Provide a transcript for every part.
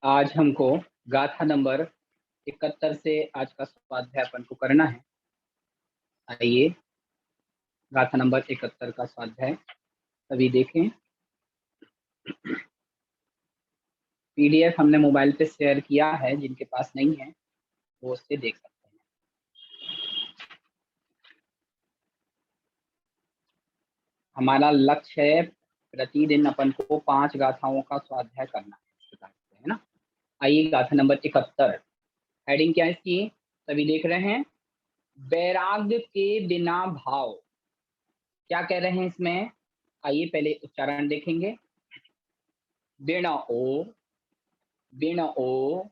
आज हमको गाथा नंबर 71 से आज का स्वाध्याय अपन को करना है। आइए गाथा नंबर 71 का स्वाध्याय सभी देखें। पीडीएफ हमने मोबाइल पे शेयर किया है, जिनके पास नहीं है वो उससे देख सकते हैं। हमारा लक्ष्य है प्रतिदिन अपन को 5 गाथाओं का स्वाध्याय करना है, इस प्रकार से, है ना। आइए गाथा नंबर 71। हेडिंग क्या है इसकी, सभी देख रहे हैं। वैराग्य के बिना भाव। क्या कह रहे हैं इसमें, आइए पहले उच्चारण देखेंगे। बिण ओ, बिण ओ,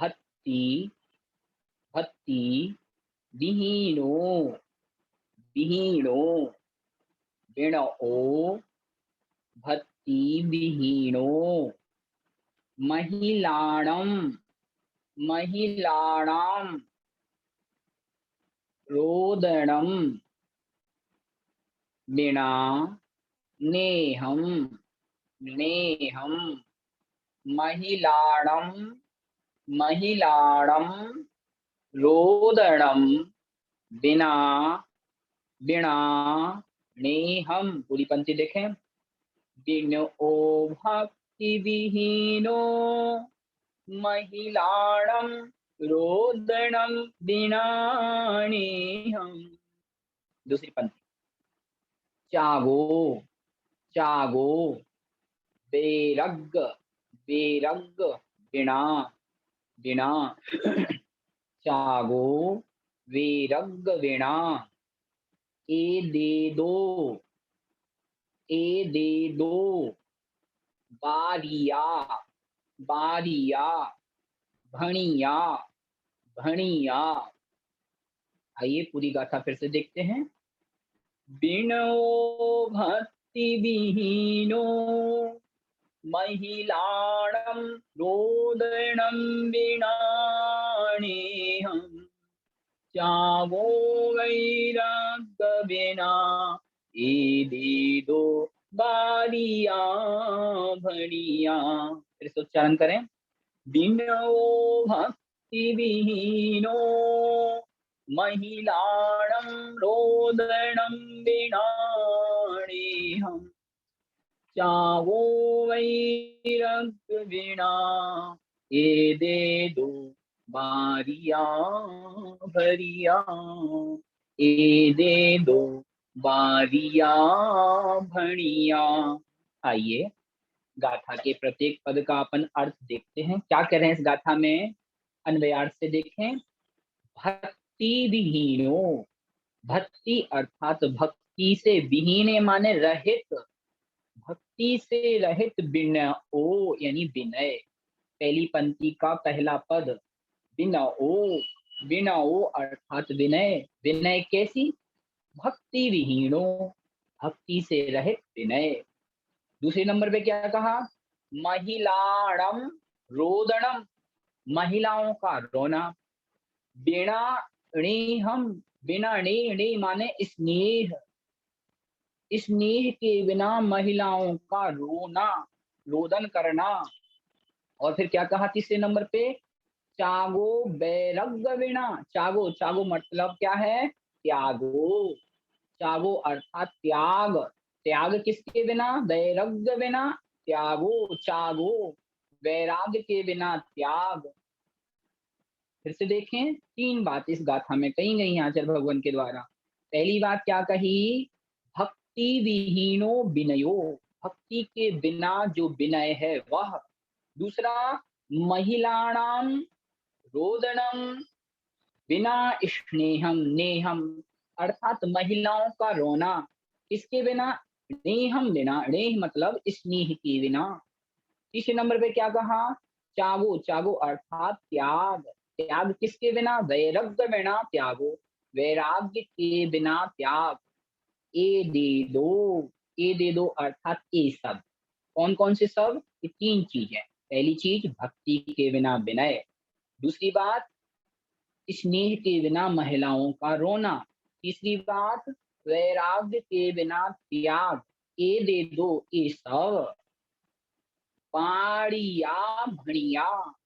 भक्ति, भक्ति, विहीनो, विहीनो, बिण ओ, भक्ति विहीनो, महिलाणम, महिलाणाम, रोदनम, बिना, नेहम, नेहम, महिलाणम, महिलाणम, रोदनम, बिना, बिना, नेहम। पूरी पंक्ति देखें। बिनो भक्ति विहीनो, महिलाणम, रोदनम, बिना, नेहम। दूसरी पंक्ति। चागो, चागो, बेरग, बेरग, बिना, बिना, चागो, वेरग, बिना, ए दे दो, ए दे दो, बारिया, बारिया, भणिया, भणिया। आइए पूरी गाथा फिर से देखते हैं। बिनो भक्ति विहीनो, महिलाणम, रोदनम, बिना, नेहम। चावो वैराग्य बिना, ए दे दो, बारिया, भणिया। फिर से उच्चारण करें। बिनो भक्ति विहीनो, महिलाणं, रोदनं, बिना, नेहम। चावो वैराग्य बिना, ये दे दो, बारिया, भरिया, ये दे दो, बारिया, भणिया। आइए गाथा के प्रत्येक पद का अपन अर्थ देखते हैं। क्या कह रहे हैं इस गाथा में, अन्वयार्थ से देखें। भक्ति विहीनो, भक्ति अर्थात भक्ति से, विहीने माने रहित, भक्ति से रहित, बिना ओ यानी विनय। पहली पंक्ति का पहला पद बिना ओ, बिना ओ अर्थात विनय। विनय कैसी, भक्ति विहीनो, भक्ति से रहित विनय। दूसरे नंबर पे क्या कहा, महिलाणम, रोदनम, महिलाओं का रोना। बिना हम, बिना णे माने स्नेह, स्नेह के बिना महिलाओं का रोना, रोदन करना। और फिर क्या कहा तीसरे नंबर पे, चागो बैरग बिना। चागो, चागो मतलब क्या है, त्यागो। चागो अर्थात त्याग, त्याग किसके बिना, वैराग्य बिना, त्यागो, चागो, वैराग्य के बिना त्याग। फिर से देखें, तीन बात इस गाथा में कही गई आचार्य भगवान के द्वारा। पहली बात क्या कही, भक्ति विहीनो विनयो, भक्ति के बिना जो विनय है वह। दूसरा, महिलाणाम, रोदनम, बिना, स्नेहम, नेहम अर्थात महिलाओं का रोना, किसके बिना, नेहम बिना, नेह मतलब स्नेह के बिना। तीसरे नंबर पे क्या कहा, चागो, चागो अर्थात त्याग, त्याग किसके बिना, वैराग्य बिना त्यागो, वैराग्य के बिना त्याग। ए दे दो, ए दे दो अर्थात ये सब। कौन कौन से सब, ये तीन चीजें। पहली चीज भक्ति के बिना विनय, दूसरी बात स्नेह के बिना महिलाओं का रोना, तीसरी बात वैराग्य के बिना त्याग। ए दे दो ये सब। बारिया भणिया,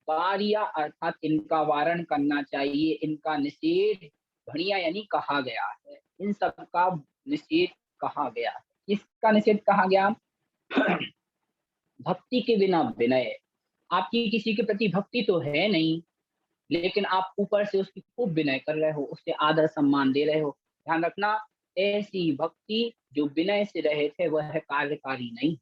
बारिया अर्थात इनका वारण करना चाहिए, इनका निषेध, भणिया यानी कहा गया है, इन सब का निषेध कहा गया है। किसका निषेध कहा गया? भक्ति के बिना विनय, आपकी किसी के प्रति भक्ति तो है नहीं, लेकिन आप ऊपर से उसकी खूब विनय कर रहे हो, उससे आदर सम्मान दे रहे हो। ध्यान रखना, ऐसी भक्ति जो विनय से रहे थे वह कार्यकारी नहीं।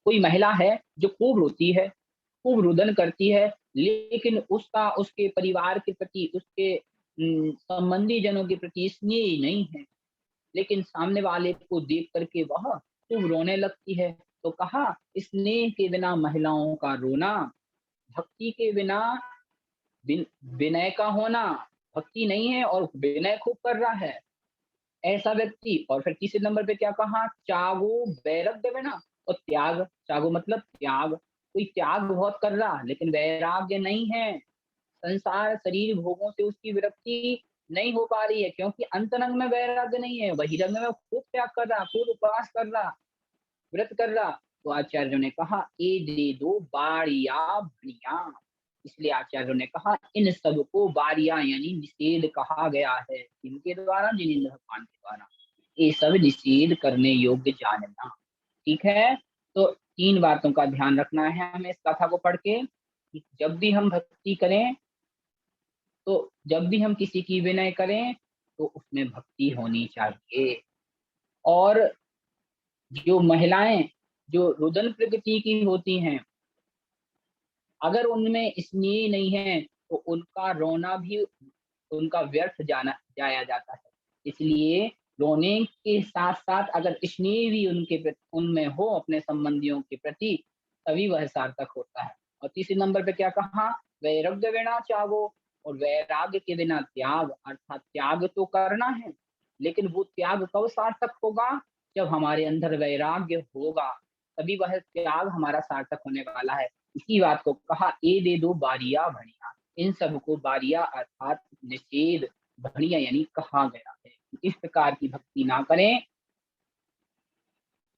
कोई महिला है जो खूब रोती है, खूब रुदन करती है, लेकिन उसका उसके परिवार के प्रति, उसके संबंधी जनों के प्रति स्नेह नहीं है, लेकिन सामने वाले को देख करके वह खूब रोने लगती है। तो कहा, स्नेह के बिना महिलाओं का रोना, भक्ति के बिना विनय का होना, भक्ति नहीं है और विनय खूब कर रहा है ऐसा व्यक्ति। और फिर तीसरे नंबर पे क्या कहा, त्यागो वैराग्य बिना, और त्याग, त्यागो मतलब त्याग, कोई त्याग बहुत कर रहा लेकिन वैराग्य नहीं है, संसार शरीर भोगों से उसकी विरक्ति नहीं हो पा रही है, क्योंकि अंतरंग में वैराग्य नहीं है, बहिरंग में खूब त्याग कर रहा, खूब उपवास कर रहा, व्रत कर रहा। तो आचार्यों ने कहा, ए दे दो बारिया भणिया, इसलिए आचार्यों ने कहा इन सब को बारिया यानी निषेध कहा गया है। इनके द्वारा, जिनेन्द्र भगवान के द्वारा, ये सब निषेध करने योग्य जानना। ठीक है, तो तीन बातों का ध्यान रखना है हमें इस कथा को पढ़ के, कि जब भी हम भक्ति करें, तो जब भी हम किसी की विनय करें तो उसमें भक्ति होनी चाहिए। और जो महिलाएं जो रुदन प्रकृति की होती हैं, अगर उनमें स्नेह नहीं है तो उनका रोना भी उनका व्यर्थ जाया जाता है। इसलिए रोने के साथ साथ अगर स्नेह भी उनमें हो अपने संबंधियों के प्रति, तभी वह सार्थक होता है। और तीसरे नंबर पे क्या कहा, वैराग्य बिना त्यागो, और वैराग्य के बिना त्याग, अर्थात त्याग तो करना है, लेकिन वो त्याग कब सार्थक होगा, जब हमारे अंदर वैराग्य होगा, तभी वह त्याग हमारा सार्थक होने वाला है। इसी बात को कहा, ए दे दो बारिया भणिया, इन सबको बारिया अर्थात निषेध, भणिया यानी कहा गया है। इस प्रकार की भक्ति ना करें,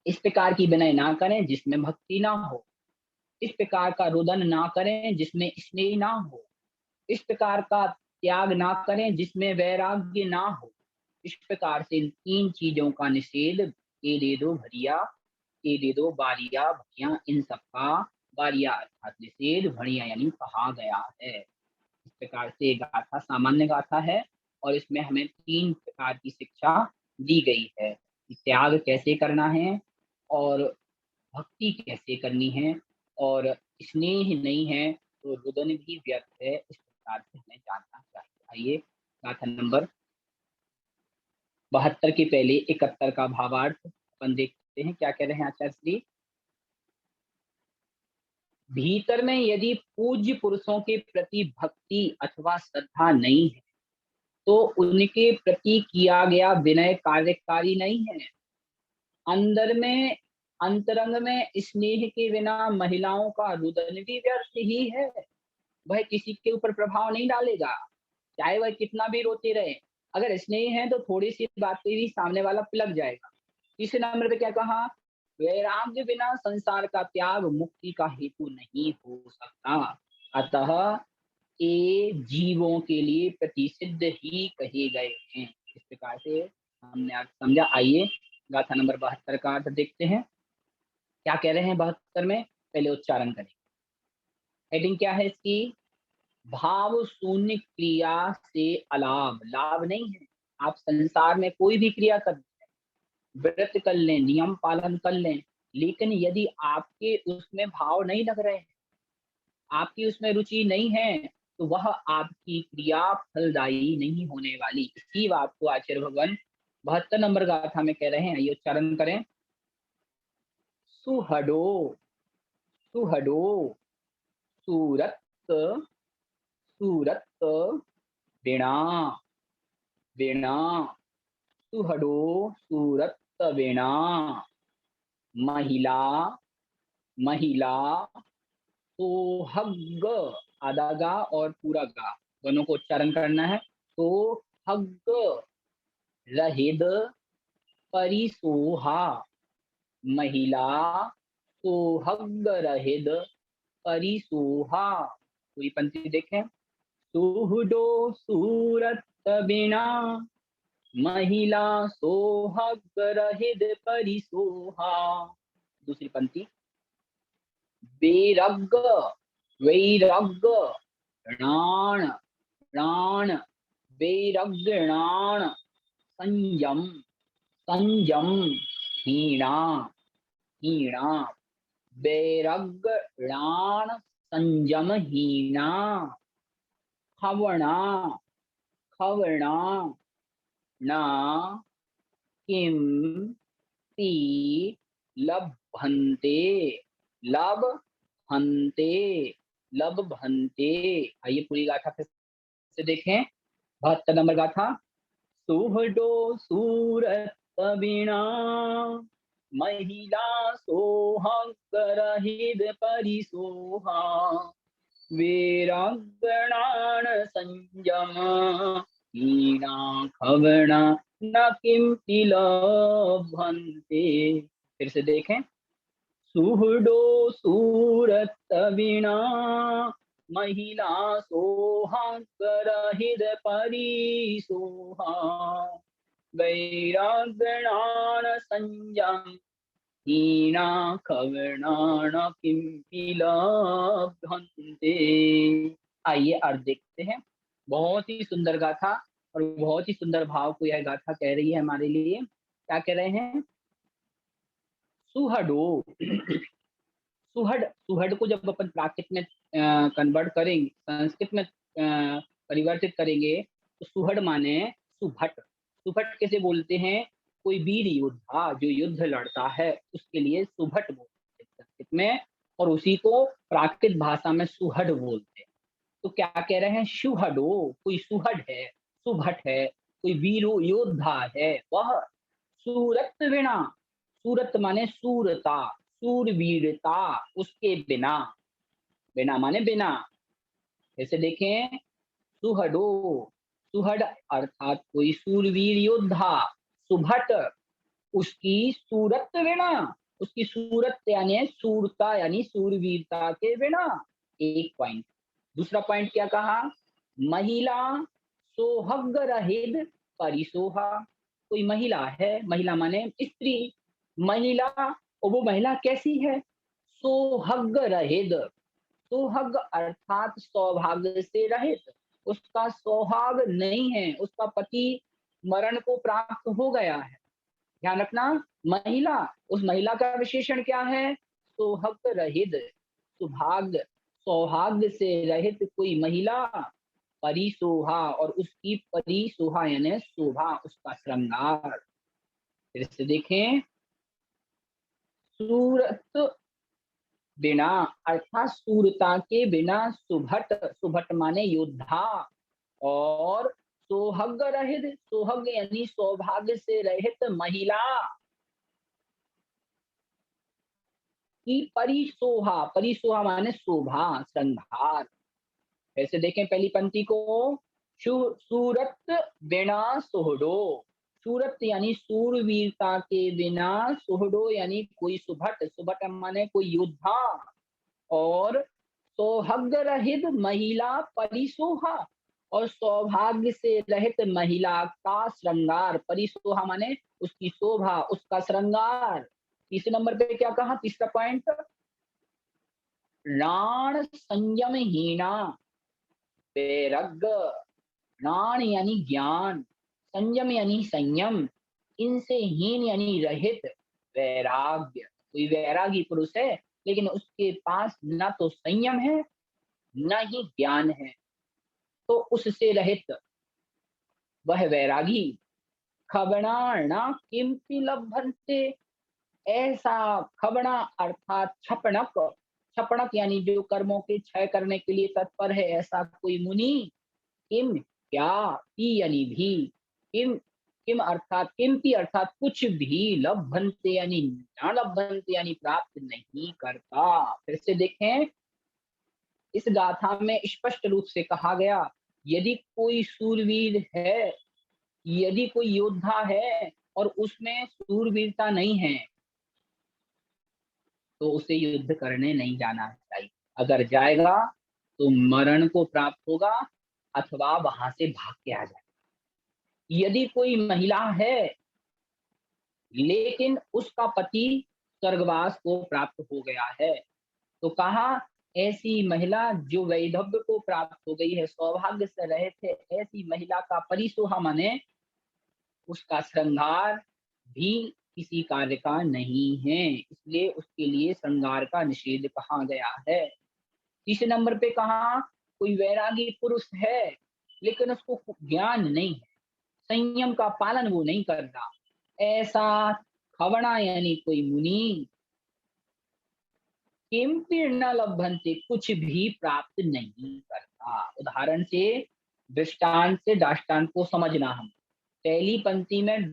इस प्रकार की विनय ना करें जिसमें भक्ति ना हो, इस प्रकार का रुदन ना करें जिसमें स्नेह ना हो, इस प्रकार का त्याग ना करें जिसमें वैराग्य ना हो। इस प्रकार से इन तीन चीजों का निषेध, ए दे दो भरिया, ए दे दो बारिया भणिया, इन सबका बारिया अर्थात निषेध, भणिया यानी कहा गया है। इस प्रकार से गाथा सामान्य गाथा है, और इसमें हमें तीन प्रकार की शिक्षा दी गई है कि त्याग कैसे करना है, और भक्ति कैसे करनी है, और स्नेह नहीं है तो रुदन भी व्यर्थ है। इस प्रकार से हमें जानना चाहिए। आइए गाथा नंबर 72 के पहले 71 का भावार्थ अपन देखते हैं, क्या कह रहे हैं आचार्य श्री। भीतर में यदि पूज्य पुरुषों के प्रति भक्ति अथवा श्रद्धा नहीं है, तो उनके प्रति किया गया विनय कार्यकारी नहीं है। अंदर में, अंतरंग में स्नेह के बिना महिलाओं का रुदन भी व्यर्थ ही है, वह किसी के ऊपर प्रभाव नहीं डालेगा, चाहे वह कितना भी रोते रहे। अगर स्नेह है तो थोड़ी सी बात पे भी सामने वाला पिलक जाएगा। तीसरे नंबर पे क्या कहा, वैराग्य बिना संसार का त्याग मुक्ति का हेतु नहीं हो सकता, अतः ये जीवों के लिए प्रतिषिद्ध ही कहे गए हैं। इस प्रकार से हमने आज समझा। आइए गाथा नंबर 72 का अर्थ देखते हैं, क्या कह रहे हैं 72 में, पहले उच्चारण करें। हेडिंग क्या है इसकी, भाव शून्य क्रिया से अलाभ, लाभ नहीं है। आप संसार में कोई भी क्रिया कर लें, व्रत कर लें, नियम पालन कर लें, लेकिन यदि आपके उसमें भाव नहीं लग रहे हैं, आपकी उसमें रुचि नहीं है, तो वह आपकी क्रिया फलदायी नहीं होने वाली। इसी बात को आचार्य भगवान 72 नंबर गाथा में कह रहे हैं। ये उच्चारण करें, सुहडो, सुहडो, सूरत, सूरत, वीणा, वीणा, सुहडो, सूरत, वीणा, महिला, महिला, सोहग, आधा गा और पूरा गा दोनों को उच्चारण करना है। तो हग, रहिद, परिसोहा, महिला, सोहग रहित परिसोहा। पूरी पंक्ति देखें। सुहडो सूरत बिना महिला सोहग रहित परिसोहा। दूसरी पंक्ति। वैरग वैरग णाण प्राण वैरग्णाण संयम संयम हीणा हीणा वैरग्णाण संयम हीणा खवणा खवणा न किम ती लभन्ते लभन्ते लभन्ते। आइए पूरी गाथा फिर से देखें। 72 नंबर गाथा। सुहडो सूरत बिना महिला सोहग रहित परिसोहा वीरांगणान संयम हीना खवना न किंपि लभन्ते। फिर से देखें। सुहडो सूरत बिना महिला सोहग रहित परिसोहा वैरागणान संयम हीना खवनान किंपि लभन्ते। आइए अर्थ देखते हैं। बहुत ही सुंदर गाथा और बहुत ही सुंदर भाव को यह गाथा कह रही है हमारे लिए। क्या कह रहे हैं? सुहडो सुहड सुहड को जब अपन प्राकृत में कन्वर्ट करेंगे, संस्कृत में परिवर्तित करेंगे तो सुहड माने सुभट। सुभट कैसे बोलते हैं? कोई वीर योद्धा जो युद्ध लड़ता है उसके लिए सुभट बोलते हैं संस्कृत में, और उसी को प्राकृत भाषा में सुहड बोलते हैं। तो क्या कह रहे हैं? सुहडो कोई सुहड है, सुभट है, कोई वीर योद्धा है, वह सूरत बिना। सूरत माने सूरता, सूरवीरता, उसके बिना। बिना माने बिना। ऐसे देखें। सुहडो सुहड अर्थात कोई सूरवीर योद्धा, सुभट उसकी सूरत बिना, उसकी सूरत यानी सूरता यानी सूरवीरता के बिना। एक पॉइंट। दूसरा पॉइंट क्या कहा? महिला सोहग रहित परिसोहा। कोई महिला है, महिला माने स्त्री, महिला, और वो महिला कैसी है? सोहग रहित। सोहग अर्थात सौभाग्य से रहित, उसका सौभाग्य नहीं है, उसका पति मरण को प्राप्त हो गया है। ध्यान रखना। महिला, उस महिला का विशेषण क्या है? सोहग रहित, सुभाग्य सौभाग्य से रहित कोई महिला परिसोहा, और उसकी परिसोहा यानी शोभा, उसका श्रृंगार। फिर से देखें। सूरत बिना अर्थात सूरता के बिना सुभट, सुभट माने योद्धा, और सोहग रहित, सोहग यानी सौभाग्य से रहित महिला की परिसोहा, परिसोहा माने शोभा, श्रृंगार। ऐसे देखें पहली पंक्ति को। सूरत बिना सोहडो। सूरत यानी सूरवीरता के बिना, सोहडो यानी कोई सुभट, सुभट माने कोई योद्धा, और सौभाग्य रहित महिला परिसोहा, और सौभाग्य से रहित महिला का श्रृंगार। परिसोहा माने उसकी शोभा, उसका श्रृंगार। तीसरे नंबर पे क्या कहा? तीसरा पॉइंट। राण संयम हीना वैरग्य। राण यानी ज्ञान, संयम यानी संयम, इनसे हीन यानी रहित वैराग्य। कोई वैरागी पुरुष है लेकिन उसके पास ना तो संयम है ना ही ज्ञान है, तो उससे रहित वह वैरागी। खबणाना किंपि लभन्ते। ऐसा खबणा अर्थात छपणक, छपणक यानी जो कर्मों के क्षय करने के लिए तत्पर है, ऐसा कोई मुनि। किम क्या, पी यानी भी, किम किम अर्थात किमपि अर्थात कुछ भी, लभन्ते यानी न लभन्ते यानी प्राप्त नहीं करता। फिर से देखें। इस गाथा में स्पष्ट रूप से कहा गया, यदि कोई सूरवीर है, यदि कोई योद्धा है और उसमें सूरवीरता नहीं है, तो उसे युद्ध करने नहीं जाना चाहिए। अगर जाएगा तो मरण को प्राप्त होगा अथवा वहां से भाग के आ जाए। यदि कोई महिला है लेकिन उसका पति स्वर्गवास को प्राप्त हो गया है, तो कहा ऐसी महिला जो वैधव्य को प्राप्त हो गई है, सौभाग्य से रहे थे, ऐसी महिला का परिसोहा माने उसका श्रृंगार भी किसी कार्य का नहीं है, इसलिए उसके लिए श्रृंगार का निषेध कहा गया है। तीसरे नंबर पे कहा कोई वैरागी पुरुष है लेकिन उसको ज्ञान नहीं है, संयम का पालन वो नहीं करता, ऐसा खवणा यानी कोई मुनि किंपि न लभन्ते, कुछ भी प्राप्त नहीं करता। उदाहरण से दृष्टांत से दाष्टान्त को समझना। हम पहली पंक्ति में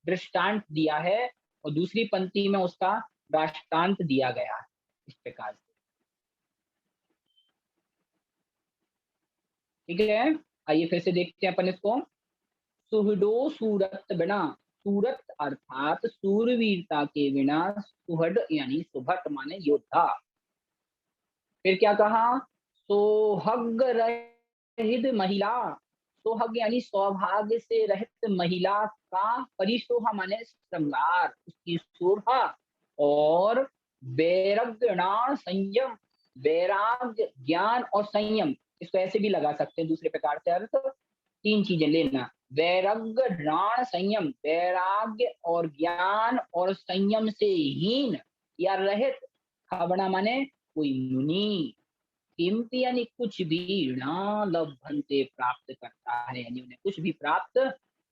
दृष्टांत दिया है और दूसरी पंक्ति में उसका दृष्टांत दिया गया है, इस प्रकार से। ठीक है, आइए फिर से देखते हैं अपन इसको। सुहृदो सूरत बिना, सूरत अर्थात सूरवीरता के बिना, सुहृद यानी सुभट माने योद्धा। फिर क्या कहा, सोहग रहित महिला, सोहग यानी सौभाग्य से रहित महिला का परिसोहा माने श्रृंगार, उसकी शोभा। और वैराग्यणा संयम, वैराग्य ज्ञान और संयम, इसको ऐसे भी लगा सकते हैं दूसरे प्रकार से अर्थ। तीन चीजें लेना, वैराग्य ऋण संयम, वैराग्य और ज्ञान और संयम से हीन या रहित। खवणा माने कोई मुनि, किंपि यानी कुछ भी, ना लभन्ते प्राप्त करता है यानी उन्हें कुछ भी प्राप्त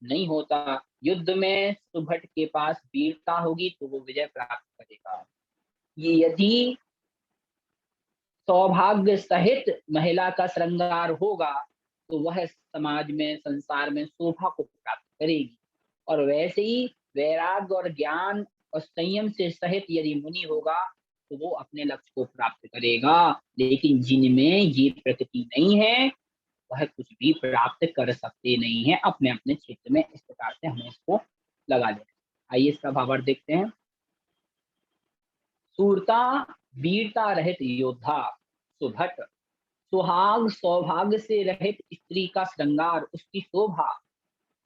नहीं होता। युद्ध में सुभट के पास वीरता होगी तो वो विजय प्राप्त करेगा। ये यदि सौभाग्य सहित महिला का श्रृंगार होगा तो वह समाज में संसार में शोभा को प्राप्त करेगी। और वैसे ही वैराग्य और ज्ञान और संयम से सहित यदि मुनि होगा तो वो अपने लक्ष्य को प्राप्त करेगा। लेकिन जिनमें ये प्रकृति नहीं है वह कुछ भी प्राप्त कर सकते नहीं है अपने अपने क्षेत्र में। इस प्रकार से हमें इसको लगा लेना। आइए इसका भावार्थ देखते हैं। सूरता वीरता रहित योद्धा, सुभट, सुहाग सौभाग्य से रहित स्त्री का श्रृंगार उसकी शोभा,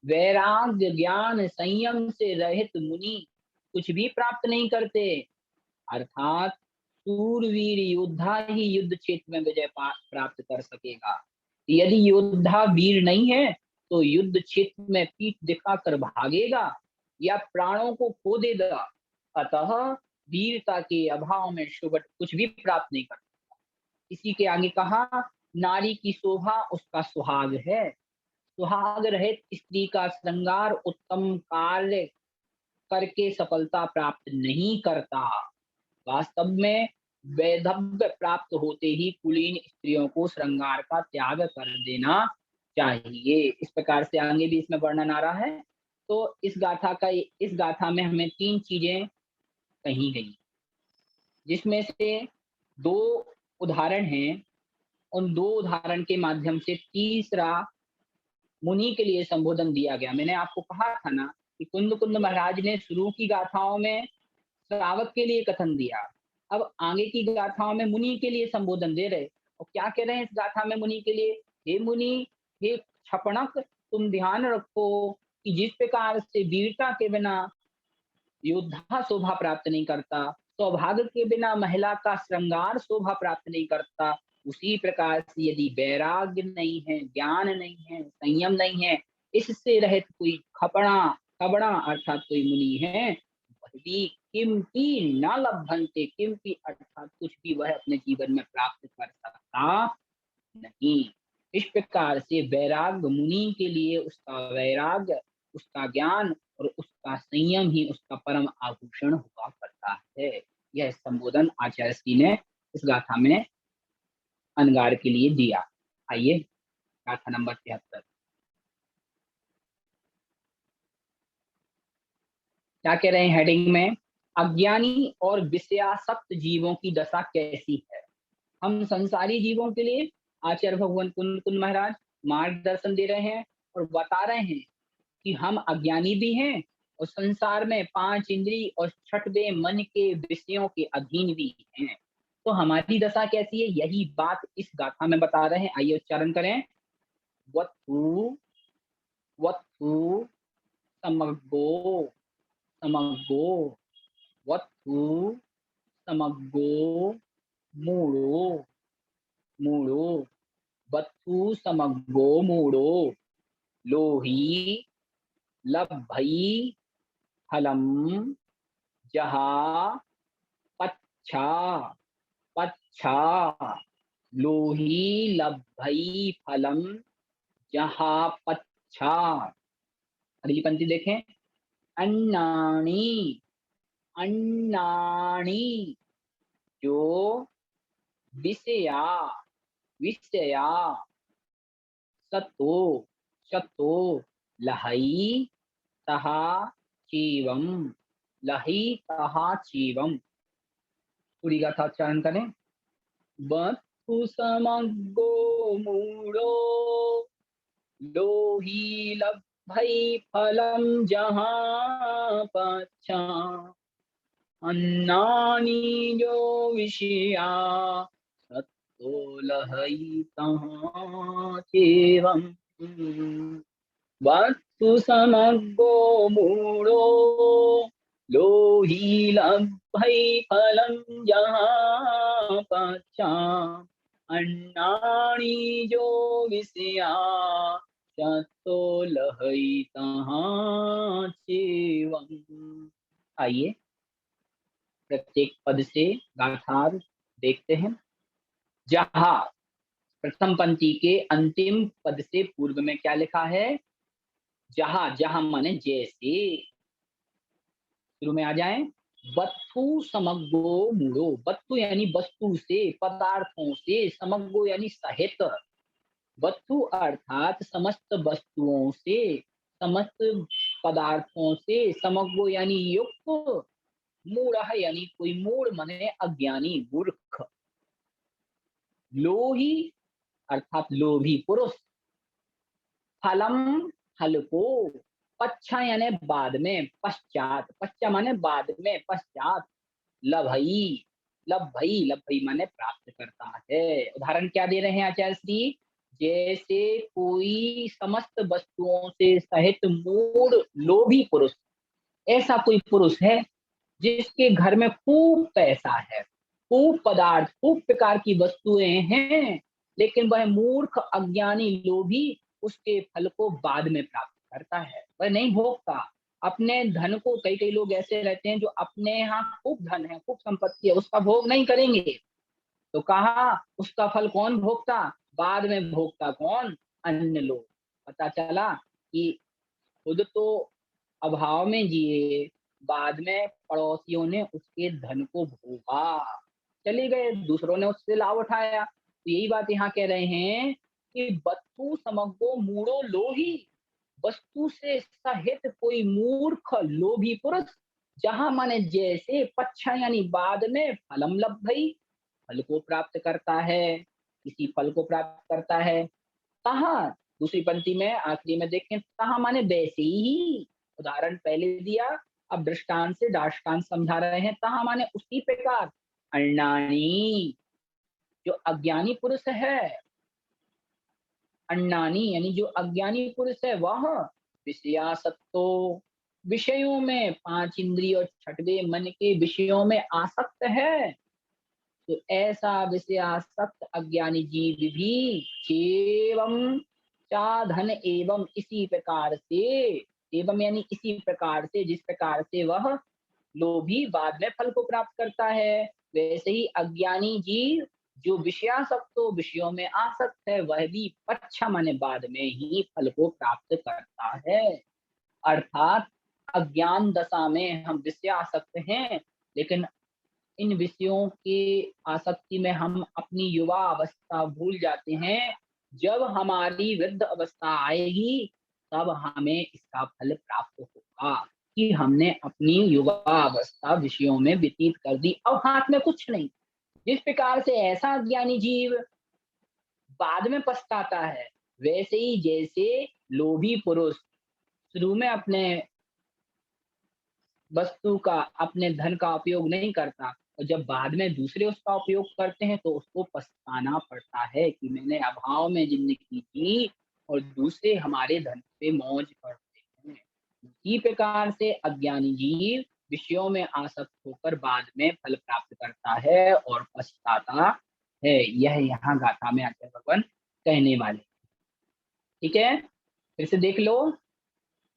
वैराग्य ज्ञान संयम से रहित मुनि कुछ भी प्राप्त नहीं करते। अर्थात सूरवीर योद्धा ही युद्ध क्षेत्र में विजय प्राप्त कर सकेगा। यदि योद्धा वीर नहीं है तो युद्ध क्षेत्र में पीठ दिखाकर भागेगा या प्राणों को खो देगा। अतः वीरता के अभाव में सुभट कुछ भी प्राप्त नहीं करता। इसी के आगे कहा, नारी की शोभा उसका सुहाग है, सुहाग रहित स्त्री का श्रृंगार उत्तम कार्य करके सफलता प्राप्त नहीं करता। वास्तव में वैधव्य प्राप्त होते ही कुलीन स्त्रियों को श्रृंगार का त्याग कर देना चाहिए। इस प्रकार से आगे भी इसमें वर्णन आ रहा है। तो इस गाथा में हमें तीन चीजें कही गई, जिसमें से दो उदाहरण हैं। उन दो उदाहरण के माध्यम से तीसरा मुनि के लिए संबोधन दिया गया। मैंने आपको कहा था ना कि कुंद कुंद महाराज ने शुरू की गाथाओं में श्रावक के लिए कथन दिया, अब आगे की गाथाओं में मुनि के लिए संबोधन दे रहे। और क्या कह रहे हैं इस गाथा में मुनि के लिए, हे मुनि, हे क्षपणक, तुम ध्यान रखो कि जिस प्रकार से वीरता के बिना योद्धा शोभा प्राप्त नहीं करता, सौभाग्य के बिना महिला का श्रृंगार शोभा प्राप्त नहीं करता, उसी प्रकार से यदि वैराग्य नहीं है, ज्ञान नहीं है, संयम नहीं है, इससे रहित कोई खपड़ा खबड़ा अर्थात कोई मुनि है, वह भी किमपि न लभन्ते, किमपि अर्थात कुछ भी वह अपने जीवन में प्राप्त कर सकता नहीं। इस प्रकार से वैराग्य मुनि के लिए उसका वैराग्य, उसका ज्ञान और उसका संयम ही उसका परम आभूषण हुआ करता है। यह संबोधन आचार्य श्री ने इस गाथा में अनगार के लिए दिया। आइए गाथा नंबर 73 क्या कह रहे हैं हेडिंग में, अज्ञानी और विषयासक्त जीवों की दशा कैसी है। हम संसारी जीवों के लिए आचार्य भगवान कुंद कुंद महाराज मार्गदर्शन दे रहे हैं और बता रहे हैं कि हम अज्ञानी भी हैं और संसार में 5 इंद्री और 6वें मन के विषयों के अधीन भी हैं। तो हमारी दशा कैसी है, यही बात इस गाथा में बता रहे हैं। आइए उच्चारण करें। वत्तु वत्तु समग्गो समग्गो, वत्तु समग्गो मूढ़ो मूढ़ो, वत्तु समग्गो मूढ़ो, लोही लभ्भई फलम जहा पच्छा पच्छा, लोही लभ्भई फलम जहा पच्छा। अगली पंक्ति देखें। अन्नानी अन्नानी, जो विषया विषया, सतो सतो, लहई तहा चीवम लही तहा चीवम। पूरी गाथा उच्चारण करें। वत्तु समग्गो मूढ़ो, लोही लभ्भई फलम जहाँ पच्छा, अन्नानी जो विषया, सत्तो लहई तहाँ चेवम। वत्तु समग्गो मूढ़ो, लोही लभ्भई फलम जहाँ पच्छा, अन्नानी जो विषया, सत्तो लहई तहाँ चेवम। आइए प्रत्येक पद से गाथार देखते हैं। जहा, प्रथम पंक्ति के अंतिम पद से पूर्व में क्या लिखा है? जहा, जहा माने जैसे। शुरू में आ जाए। वत्तु समग्गो मूढ़ो, वत्तु यानी वस्तु से, पदार्थों से, समग्गो यानी सहित, वस्तु अर्थात समस्त वस्तुओं से, समस्त पदार्थों से, समग्गो यानी युक्त, मूढ़ यानी कोई मूढ़ मने अज्ञानी मूर्ख, लोही अर्थात लोभी पुरुष, फलम फल को, पच्छा यानी बाद में, पश्चात, पश्चा माने बाद में, पश्चात, लभई लभई लभई माने प्राप्त करता है। उदाहरण क्या दे रहे हैं आचार्य श्री? जैसे कोई समस्त वस्तुओं से सहित मूढ़ लोभी पुरुष, ऐसा कोई पुरुष है जिसके घर में खूब पैसा है, खूब पदार्थ, खूब प्रकार की वस्तुएं हैं, लेकिन वह मूर्ख अज्ञानी लोभी उसके फल को बाद में प्राप्त करता है, वह नहीं भोगता अपने धन को। कई कई लोग ऐसे रहते हैं जो अपने यहाँ खूब धन है, खूब संपत्ति है, उसका भोग नहीं करेंगे, तो कहा उसका फल कौन भोगता? बाद में भोगता कौन? अन्य लोग। पता चला कि खुद तो अभाव में जिए, बाद में पड़ोसियों ने उसके धन को भोगा, चले गए, दूसरों ने उससे लाभ उठाया। तो यही बात यहाँ कह रहे हैं कि वस्तु समग्गो मूढ़ो लोही, वस्तु से सहित कोई मूर्ख लोभी पुरुष, जहां माने जैसे, पच्छा यानी बाद में, फलम लभ्भई फल को प्राप्त करता है, किसी फल को प्राप्त करता है, तहा, दूसरी पंक्ति में आखिरी में देखें, तहा माने वैसे ही। उदाहरण पहले दिया, अब दृष्टांत से दाष्टांत समझा रहे हैं। तहा माने उसी प्रकार, अन्नानी जो अज्ञानी पुरुष है, अन्नानी यानी जो अज्ञानी पुरुष है, वह विषयासक्तो, विषयों में, 5 इंद्रिय और 6वें मन के विषयों में आसक्त है। तो ऐसा विषयासक्त अज्ञानी जीव भी एवं चाधन एवं इसी प्रकार से, एवं यानी इसी प्रकार से, जिस प्रकार से वह लोभी बाद में फल को प्राप्त करता है, वैसे ही अज्ञानी जीव जो विषयासक्तो, विषयों में आसक्त है, वह भी पच्छा माने बाद में ही फल को प्राप्त करता है। अर्थात अज्ञान दशा में हम विषयासक्त हैं, लेकिन इन विषयों के आसक्ति में हम अपनी युवा अवस्था भूल जाते हैं। जब हमारी वृद्ध अवस्था आएगी, तब हमें इसका फल प्राप्त होगा कि हमने अपनी युवा अवस्था विषयों में व्यतीत कर दी, अब हाथ में कुछ नहीं। जिस प्रकार से ऐसा ज्ञानी जीव बाद में पछताता है, वैसे ही जैसे लोभी पुरुष शुरू में अपने वस्तु का, अपने धन का उपयोग नहीं करता और जब बाद में दूसरे उसका उपयोग करते हैं तो उसको पछताना पड़ता है कि मैंने अभाव में जिंदगी की और दूसरे हमारे धन पे मौज करते हैं। इसी प्रकार से अज्ञानी जीव विषयों में आसक्त होकर बाद में फल प्राप्त करता है और पछताता है। यह यहाँ गाथा में आचार्य भगवान कहने वाले। ठीक है, फिर से देख लो।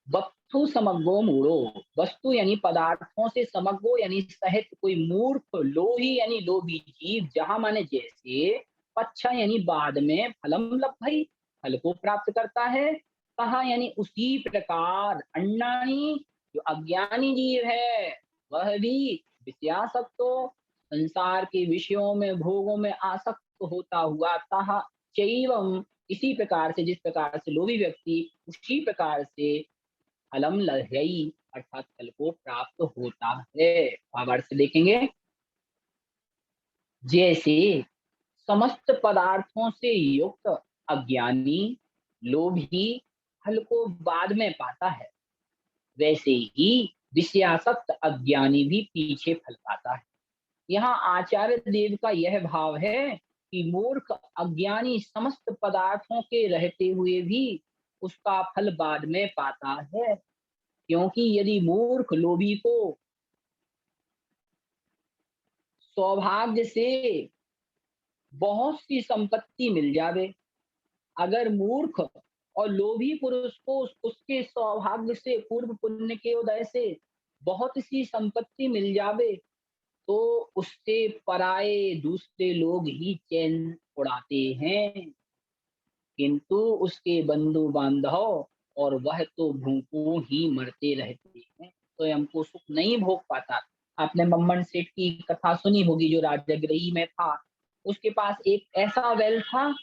वस्तु समग्रो मूढ़ो, वस्तु यानी पदार्थों से समग्रो यानी सहित कोई मूर्ख, लोही यानी लोभी जीव, जहां माने जैसे, पच्छा यानी बाद में, फलम लभई फल को प्राप्त करता है, कहा यानी उसी प्रकार, अन्नानी जो अज्ञानी जीव है वह भी विषयासक्तो संसार के विषयों में भोगों में आसक्त होता हुआ, कहा चैवम इसी प्रकार से, जिस प्रकार से लोभी व्यक्ति उसी प्रकार से फलम लह्यई अर्थात फल को प्राप्त होता है। भावार्थ से देखेंगे। जैसे समस्त पदार्थों से युक्त अज्ञानी लोभी फल को बाद में पाता है, वैसे ही विषयासक्त अज्ञानी भी पीछे फल पाता है। यहाँ आचार्य देव का यह भाव है कि मूर्ख अज्ञानी समस्त पदार्थों के रहते हुए भी उसका फल बाद में पाता है, क्योंकि यदि मूर्ख लोभी को सौभाग्य से बहुत सी संपत्ति मिल जावे, अगर मूर्ख और लोभी पुरुष को उसके सौभाग्य से, पूर्व पुण्य के उदय से बहुत सी संपत्ति मिल जावे, तो उससे पराये दूसरे लोग ही चैन उड़ाते हैं, किंतु उसके बंधु बांधव और वह तो भूखों ही मरते रहते हैं, तो हमको सुख नहीं भोग पाता। आपने मम्मन सेठ की कथा सुनी होगी, जो राजगृही में था। उसके पास एक ऐसा वेल था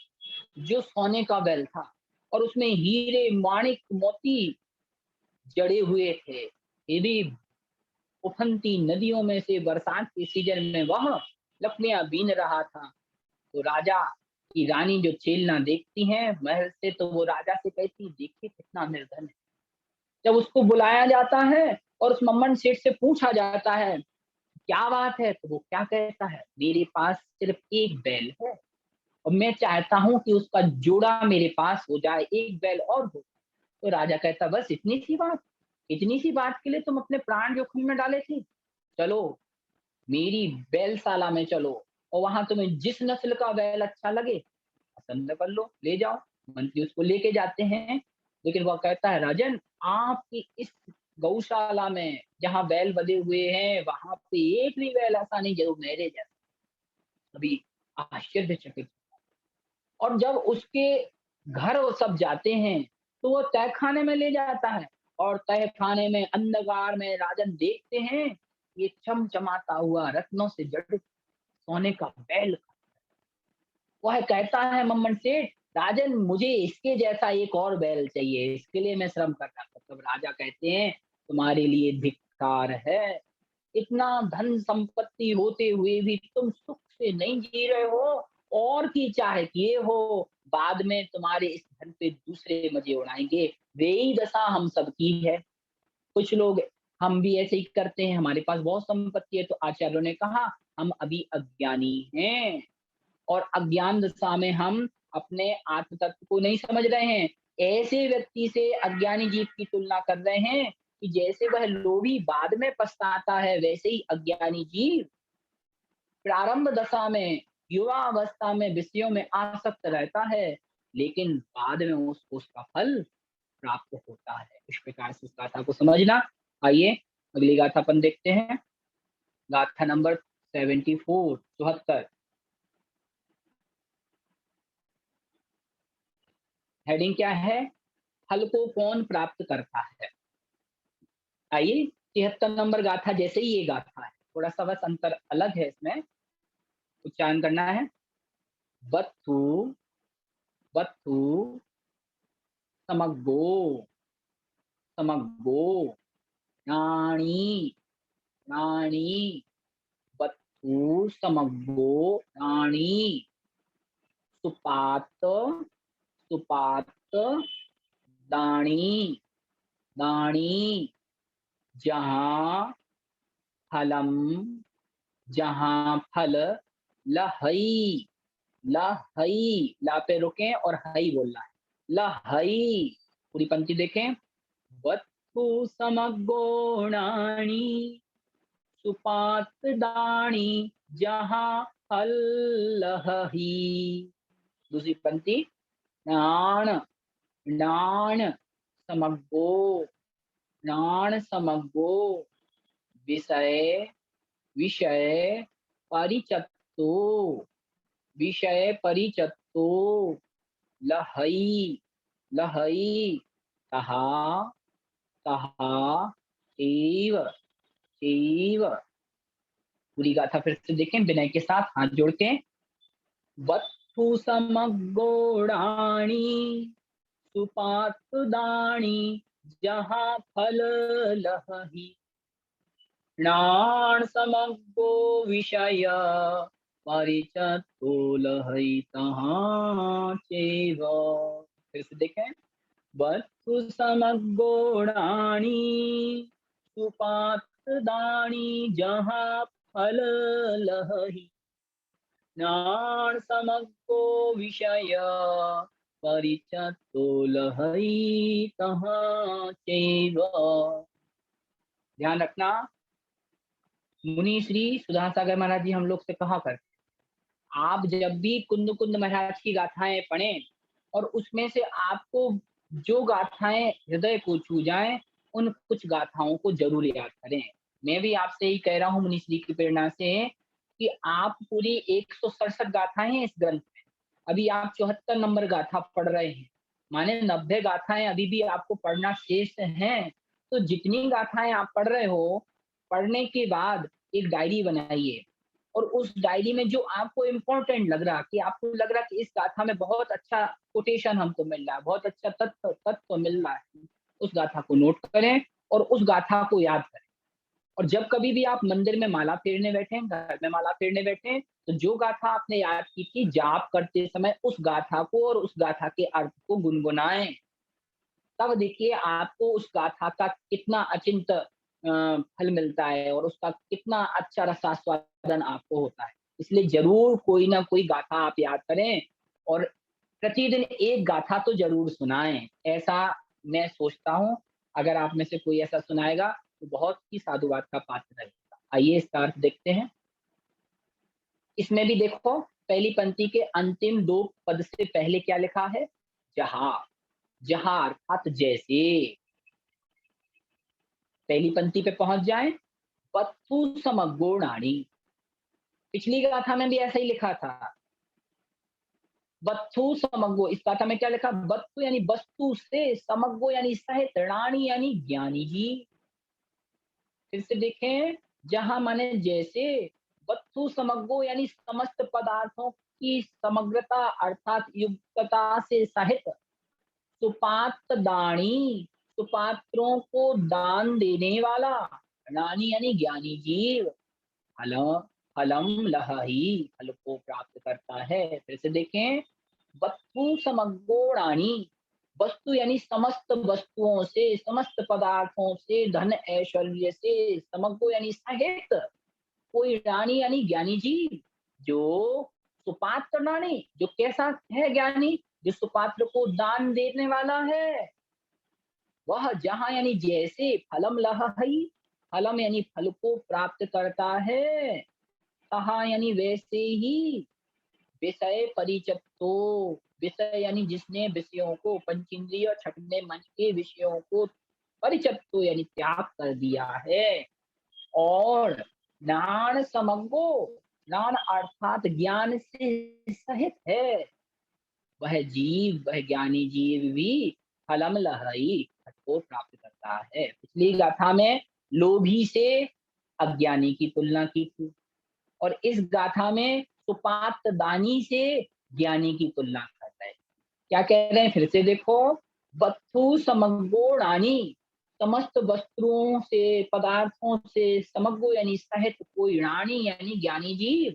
जो सोने का वेल था और उसमें हीरे माणिक मोती जड़े हुए थे। ये भी उफनती नदियों में से बरसात के सीजन में वह लकड़ियां बीन रहा था। तो राजा की रानी जो छेलना देखती है महल से, तो वो राजा से कहती, देखिए कितना निर्धन है। जब उसको बुलाया जाता है और उस मम्मन सेठ से पूछा जाता है क्या बात है, तो वो क्या कहता है, मेरे पास सिर्फ एक बैल है और मैं चाहता हूं कि उसका जोड़ा मेरे पास हो जाए, एक बैल और हो। तो राजा कहता, बस इतनी सी बात, इतनी सी बात के लिए तुम अपने प्राण जोखिम में डाले थे? चलो मेरी बैलशाला में चलो और वहां तुम्हें जिस नस्ल का बैल अच्छा लगे पसंद कर लो, ले जाओ। मंत्री उसको लेके जाते हैं, लेकिन वह कहता है, राजन आपकी इस गौशाला में जहाँ बैल बंधे हुए हैं वहां पे एक भी बैल ऐसा नहीं जो मेरे जैसा। अभी आश्चर्यचकित। और जब उसके घर वो सब जाते हैं तो वो तहखाने में ले जाता है और तहखाने में अंधकार में राजन देखते हैं ये चमचमाता हुआ रत्नों से जड़ित सोने का बैल। वह कहता है मम्मन सेठ, राजन मुझे इसके जैसा एक और बैल चाहिए, इसके लिए मैं श्रम कर रहा था। तब राजा कहते हैं, तुम्हारे लिए धिक्कार है, इतना धन संपत्ति होते हुए भी तुम सुख से नहीं जी रहे हो और की चाहे किए हो, बाद में तुम्हारे इस धन पे दूसरे मजे उड़ाएंगे। यही दशा हम सबकी है। कुछ लोग, हम भी ऐसे ही करते हैं, हमारे पास बहुत संपत्ति है तो आचार्यों ने कहा हम अभी अज्ञानी हैं और अज्ञान दशा में हम अपने आत्म तत्व को नहीं समझ रहे हैं। ऐसे व्यक्ति से अज्ञानी जीव की तुलना कर रहे हैं कि जैसे वह लोभी बाद में पछताता है, वैसे ही अज्ञानी जीव प्रारंभ दशा में, युवा अवस्था में विषयों में आसक्त रहता है, लेकिन बाद में उसको उसका फल प्राप्त होता है। इस प्रकार से इस गाथा को समझना। आइए अगली गाथा अपन देखते हैं। गाथा नंबर 74, 74। हेडिंग क्या है? फल को कौन प्राप्त करता है। आइए 73 नंबर गाथा जैसे ही ये गाथा है, थोड़ा सा बस अंतर अलग है, इसमें उच्चारण करना है। वत्थु वत्थु समग्गो समग्गो प्राणी प्राणी वत्थु समग्गो प्राणी सुपात सुपात दाणी दाणी जहाँ फलम, जहां फल, लहई, लहई, ला पे रुके और हई बोलना है, लहई। पूरी पंक्ति देखें, वत्तु समगोणानि सुपातदानी जहां फल लहई। दूसरी पंक्ति, नाण, नाण समग्गो, नाण समग्गो, विषय, विषय परिचत्तो, विषय परिचत्तो, लहई, लहई, तहा, तहा, एव, एव। पूरी गाथा फिर से देखें विनय के साथ, हाथ जोड़ के। वत्थु समगोणानि सुपातुदानि जहां फल लहहि, नाण समग्गो विषय परिचत्तो लहई तहां चैव। फिर से देखें, वत्थु समगोणानि सुपातुदानि जहां फल लहहि, नाण समग्गो विषय परिचत्तो लहई तहां चैव। ध्यान रखना, मुनि श्री सुधा सागर महाराज जी हम लोग से कहा करते, आप जब भी कुंद कुंद महाराज की गाथाएं पढ़ें और उसमें से आपको जो गाथाएं हृदय को छू जाएं, उन कुछ गाथाओं को जरूर याद करें। मैं भी आपसे ही कह रहा हूं मुनि श्री की प्रेरणा से कि आप पूरी 167 गाथाएं हैं इस ग्रंथ में, अभी आप 74 नंबर गाथा पढ़ रहे हैं, माने 90 गाथाएं अभी भी आपको पढ़ना शेष हैं। तो जितनी गाथाएं आप पढ़ रहे हो, पढ़ने के बाद एक डायरी बनाइए और उस डायरी में जो आपको इम्पोर्टेंट लग रहा, कि आपको लग रहा कि इस गाथा में बहुत अच्छा कोटेशन हमको मिल रहा है, बहुत अच्छा तत्व तत्व मिल रहा है, उस गाथा को नोट करें और उस गाथा को याद करें। और जब कभी भी आप मंदिर में माला फेरने बैठे, घर में माला फेरने बैठे, तो जो गाथा आपने याद की थी, जाप करते समय उस गाथा को और उस गाथा के अर्थ को गुनगुनाएं। तब देखिए आपको उस गाथा का कितना अचिंत फल मिलता है और उसका कितना अच्छा रसास्वादन आपको होता है। इसलिए जरूर कोई ना कोई गाथा आप याद करें और प्रतिदिन एक गाथा तो जरूर सुनाएं, ऐसा मैं सोचता हूँ। अगर आप में से कोई ऐसा सुनाएगा तो बहुत ही साधुवाद का पात्र रहेगा। आइए इसका अर्थ देखते हैं। इसमें भी देखो, पहली पंक्ति के अंतिम दो पद से पहले क्या लिखा है, जहां, जहां अर्थात जैसे। पहली पंक्ति पे पहुंच जाए, वत्तु समगोणानि, पिछली गाथा में भी ऐसा ही लिखा था, वत्थु समग्गो। इस गाथा में क्या लिखा, वत्तु यानी वस्तु से, समग्गो यानी सहित, रानी यानी ज्ञानी जी। फिर से देखें, जहां माने जैसे, वत्तु समग्गो यानी समस्त पदार्थों की समग्रता अर्थात युक्तता से सहित, सुपात्र दानी, सुपात्रों को दान देने वाला, रानी यानी ज्ञानी जीव, फल, फलम लहही, फल को प्राप्त करता है। फिर से देखें, वस्तु समगोणानी, वस्तु यानी समस्त वस्तुओं से, समस्त पदार्थों से, धन ऐश्वर्य से, समग्गो यानी सहित, कोई रानी यानी ज्ञानी जी, जो सुपात्र रानी, जो कैसा है ज्ञानी, जो सुपात्र को दान देने वाला है, वह जहां यानी जैसे, फलम लहही, फलम यानी फल को प्राप्त करता है, तहा यानी वैसे ही, विषय परिचत्तो, विषय यानी जिसने विषयों को, पंचेंद्रिय छठने मन के विषयों को, परिचत्तो यानी त्याग कर दिया है, और ज्ञान समग्गो, ज्ञान अर्थात ज्ञान से सहित है, वह जीव, वह ज्ञानी जीव भी फलम लहई, फल को प्राप्त करता है। पिछली गाथा में लोभी से अज्ञानी की तुलना की थी और इस गाथा में सुपात्र दानी से ज्ञानी की तुलना कर रहे हैं। क्या कह रहे हैं, फिर से देखो, वत्थु समग्गोणानि, समस्त वस्तुओं से, पदार्थों से, समग्गो यानी सहित, कोई रानी यानी ज्ञानी जीव,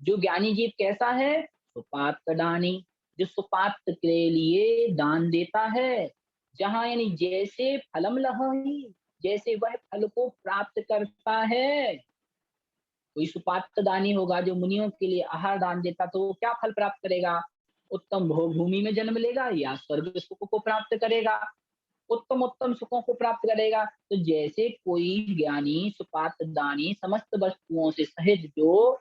जो ज्ञानी जीव कैसा है, सुपात्र दानी, जो सुपात्र के लिए दान देता है, जहां यानी जैसे, फलम लहही, जैसे वह फल को प्राप्त करता है। कोई सुपात्र दानी होगा जो मुनियों के लिए आहार दान देता, तो वो क्या फल प्राप्त करेगा? उत्तम भोग भूमि में जन्म लेगा या स्वर्ग सुख को प्राप्त करेगा, उत्तम उत्तम सुखों को प्राप्त करेगा। तो जैसे कोई ज्ञानी सुपात्र दानी समस्त वस्तुओं से सहित जो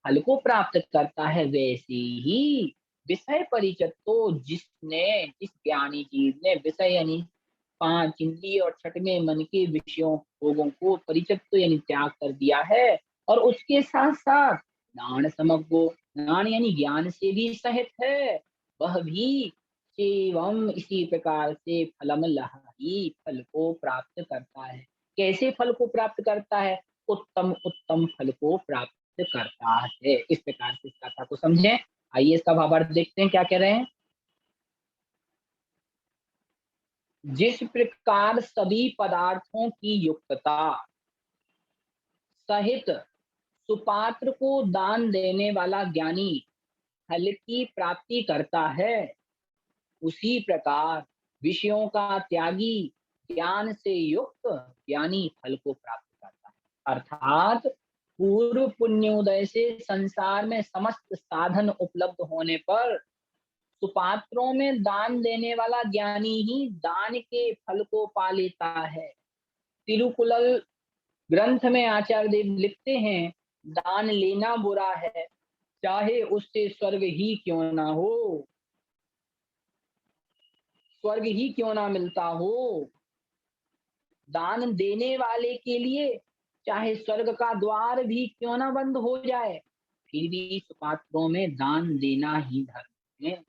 फल को प्राप्त करता है, वैसे ही विषय परिचित तो जिस ज्ञानी जीव ने विषय यानी पांच इंद्रिय और छठवें मन के विषयों भोगों को परिचित यानी त्याग कर दिया है, और उसके साथ साथ ज्ञान समग्रो, ज्ञान यानी ज्ञान से भी सहित है, वह भी एवं इसी प्रकार से फलम लहाई फल को प्राप्त करता है। कैसे फल को प्राप्त करता है? उत्तम उत्तम फल को प्राप्त करता है। इस प्रकार से इस कथा को समझें। आइए इसका भावार्थ देखते हैं क्या कह रहे हैं। जिस प्रकार सभी पदार्थों की युक्तता सहित सुपात्र को दान देने वाला ज्ञानी फल की प्राप्ति करता है, उसी प्रकार विषयों का त्यागी ज्ञान से युक्त ज्ञानी फल को प्राप्त करता है। अर्थात पूर्व पुण्योदय से संसार में समस्त साधन उपलब्ध होने पर सुपात्रों में दान देने वाला ज्ञानी ही दान के फल को पा लेता है। तिरुकुलल ग्रंथ में आचार्य देव लिखते हैं, दान लेना बुरा है, चाहे उससे स्वर्ग ही क्यों ना हो, स्वर्ग ही क्यों ना मिलता हो। दान देने वाले के लिए चाहे स्वर्ग का द्वार भी क्यों ना बंद हो जाए, फिर भी सुपात्रों में दान देना ही धर्म है।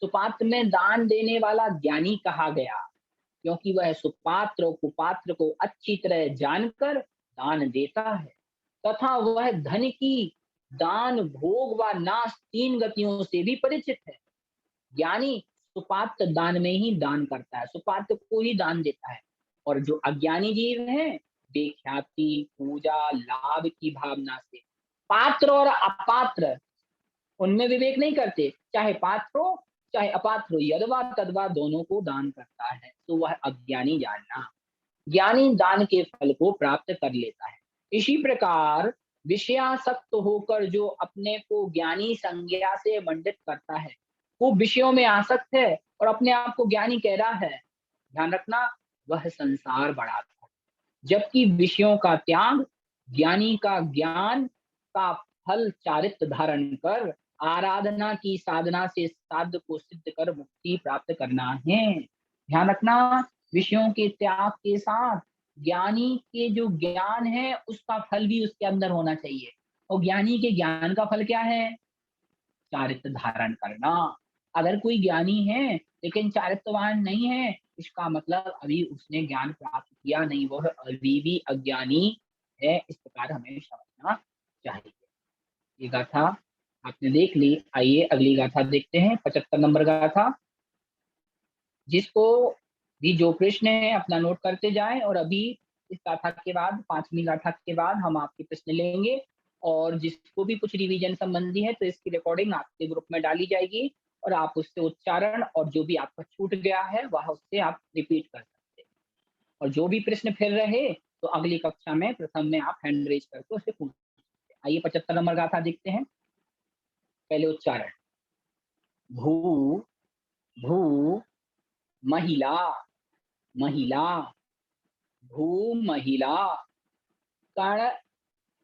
सुपात्र में दान देने वाला ज्ञानी कहा गया, क्योंकि वह सुपात्र कुपात्र को अच्छी तरह जानकर दान देता है, तथा वह धन की दान भोग व नाश तीन गतियों से भी परिचित है। ज्ञानी सुपात्र दान में ही दान करता है, सुपात्र को ही दान देता है। और जो अज्ञानी जीव हैं, वे ख्याति पूजा लाभ की भावना से पात्र और अपात्र उनमें विवेक नहीं करते, चाहे पात्र हो चाहे अपात्र हो, यदवा तदवा दोनों को दान करता है, तो वह अज्ञानी जानना। ज्ञानी दान के फल को प्राप्त कर लेता है। इसी प्रकार विषयासक्त होकर जो अपने को ज्ञानी संज्ञा से मंडित करता है, वो विषयों में आसक्त है और अपने आप को ज्ञानी कह रहा है, ध्यान रखना, वह संसार बढ़ाता है। जबकि विषयों का त्याग ज्ञानी का ज्ञान का फल चारित्र धारण कर आराधना की साधना से साध्य को सिद्ध कर मुक्ति प्राप्त करना है। ध्यान रखना, विषयों के त्याग के साथ ज्ञानी के जो ज्ञान है उसका फल भी उसके अंदर होना चाहिए। और ज्ञानी के ज्ञान का फल क्या है? चारित्र धारण करना। अगर कोई ज्ञानी है लेकिन चारित्रवान नहीं है, इसका मतलब अभी उसने ज्ञान प्राप्त किया नहीं, वह अभी भी अज्ञानी है। इस प्रकार हमें समझना चाहिए। ये गाथा आपने देख ली। आइए अगली गाथा देखते हैं, 75 नंबर गाथा। जिसको भी जो प्रश्न है अपना नोट करते जाएं, और अभी इस गाथा के बाद, पांचवी गाथा के बाद हम आपके प्रश्न लेंगे। और जिसको भी कुछ रिवीजन संबंधी है तो इसकी रिकॉर्डिंग आपके ग्रुप में डाली जाएगी, और आप उससे उच्चारण और जो भी आपका छूट गया है वह उससे आप रिपीट कर सकते हैं। और जो भी प्रश्न फिर रहे तो अगली कक्षा में प्रथम में आप हैंड रेज करके उसे पूछ सकते हैं। आइए 75 नंबर गाथा देखते हैं। पहले उच्चारण, भू भू महिला महिला, भू महिला, कण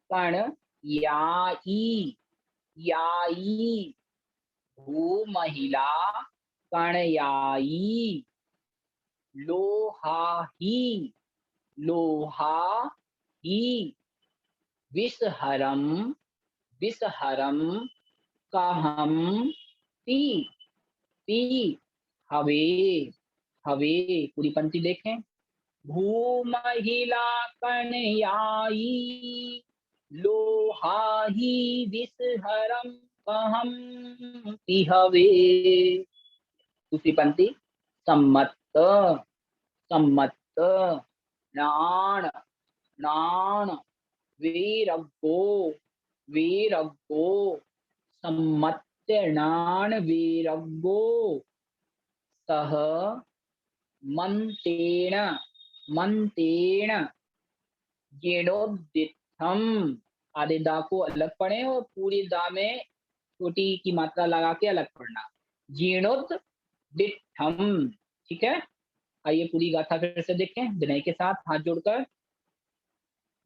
कण याई याई, भू महिला कण याई, लोहा ही लोहा ही, विषहरम विषहरम, कहम पी पी, हवे हवे। पूरी पंक्ति देखें, भू महिला कन्याई, लोहा ही विषहरम, कहम पिहवे। दूसरी पंक्ति, सम्मत सम्मत, नाण नाण, वीरगो वीरगो, सम्मत्यनाण वीरगो, सह मंतेन मंतेण जीर्णोद्दिठम, आधे दा को अलग पढ़े और पूरी दा में छोटी की मात्रा लगा के अलग पढ़ना। जीर्णोद्दिठम, ठीक है। आइए पूरी गाथा फिर से देखें विनय के साथ हाथ जोड़कर।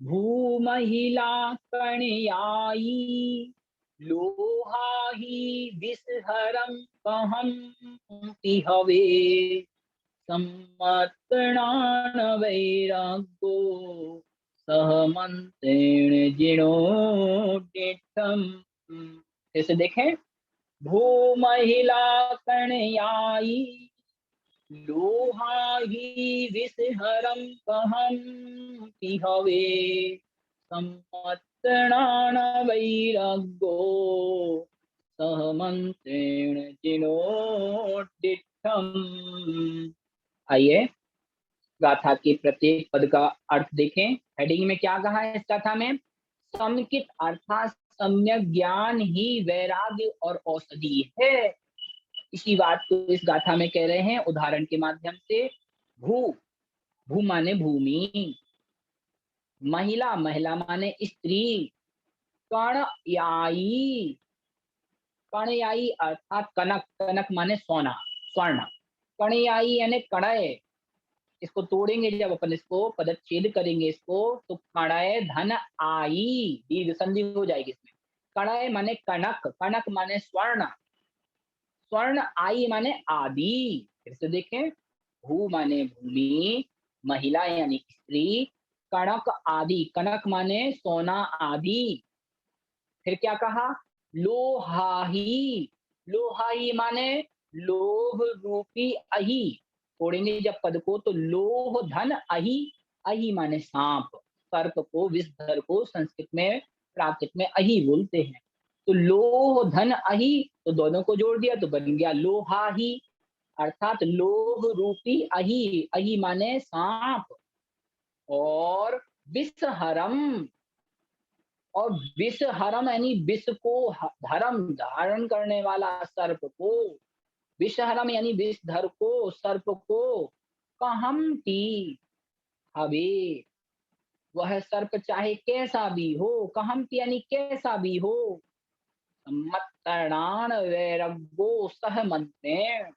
भूमहिला कणयायी लोहाही विषहरम कहम हवे सम्मतणान वैराग्यो सहमंत्रेण जीर्णोद्दिठम्। फिर से देखें। भूमहिला कणयायी लोहाही विषहरम कहम हवे सम्मतणान वैराग्यो सहमंत्रेण जीर्णोद्दिठम्। आइए गाथा के प्रत्येक पद का अर्थ देखें। हेडिंग में क्या कहा है इस गाथा में? समुचित अर्थात सम्यक ज्ञान ही वैराग्य और औषधि है। इसी बात को इस गाथा में कह रहे हैं उदाहरण के माध्यम से। भू, भू माने भूमि, महिला, महिला माने स्त्री, कणयायी, कणयायी अर्थात कनक, कनक माने सोना, स्वर्ण, कणयायी यानी कणय। इसको तोड़ेंगे जब अपन इसको पदच्छेद करेंगे इसको, तो कणय धन आई, दीर्घ संधि हो जाएगी इसमें। कणय माने कनक, कनक माने स्वर्ण, स्वर्ण आई माने आदि। फिर से देखें। भू माने भूमि, महिला यानी स्त्री, कणक आदि, कनक माने सोना आदि। फिर क्या कहा? लोहाही, लोहाही माने लोभ रूपी अहि। तोड़ेंगे जब पद को तो लोह धन अहि, अहि माने सांप, सर्प को, विषधर को संस्कृत में प्राकृत में अहि बोलते हैं। तो लोह धन अहि, तो दोनों को जोड़ दिया तो बन गया लोहाही, अर्थात लोभ रूपी अहि, अहि माने सांप। और विषहरम, और विषहरम यानी विष को धर्म धारण करने वाला सर्प को, विषहरम यानी विषधर को, सर्प को, कहमति हवे, वह सर्प चाहे कैसा भी हो, कहमति यानी कैसा भी हो, सम्मतणान वैरग्यो सह मंत्रेण,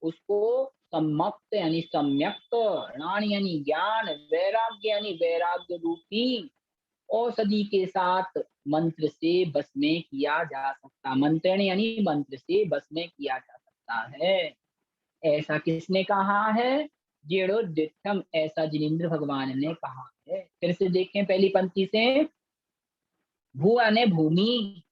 उसको सम्मक्त यानी सम्यक्त, णान यानी ज्ञान, वैराग्य यानी वैराग्य रूपी औषधि के साथ मंत्र से बस में किया जा सकता, मंत्रण यानी मंत्र से बस में किया जा सकता है। ऐसा किसने कहा है? जीर्णोद्दिठम, ऐसा जिनेन्द्र भगवान ने कहा है। फिर से देखें पहली पंक्ति से। भू यानी भूमि,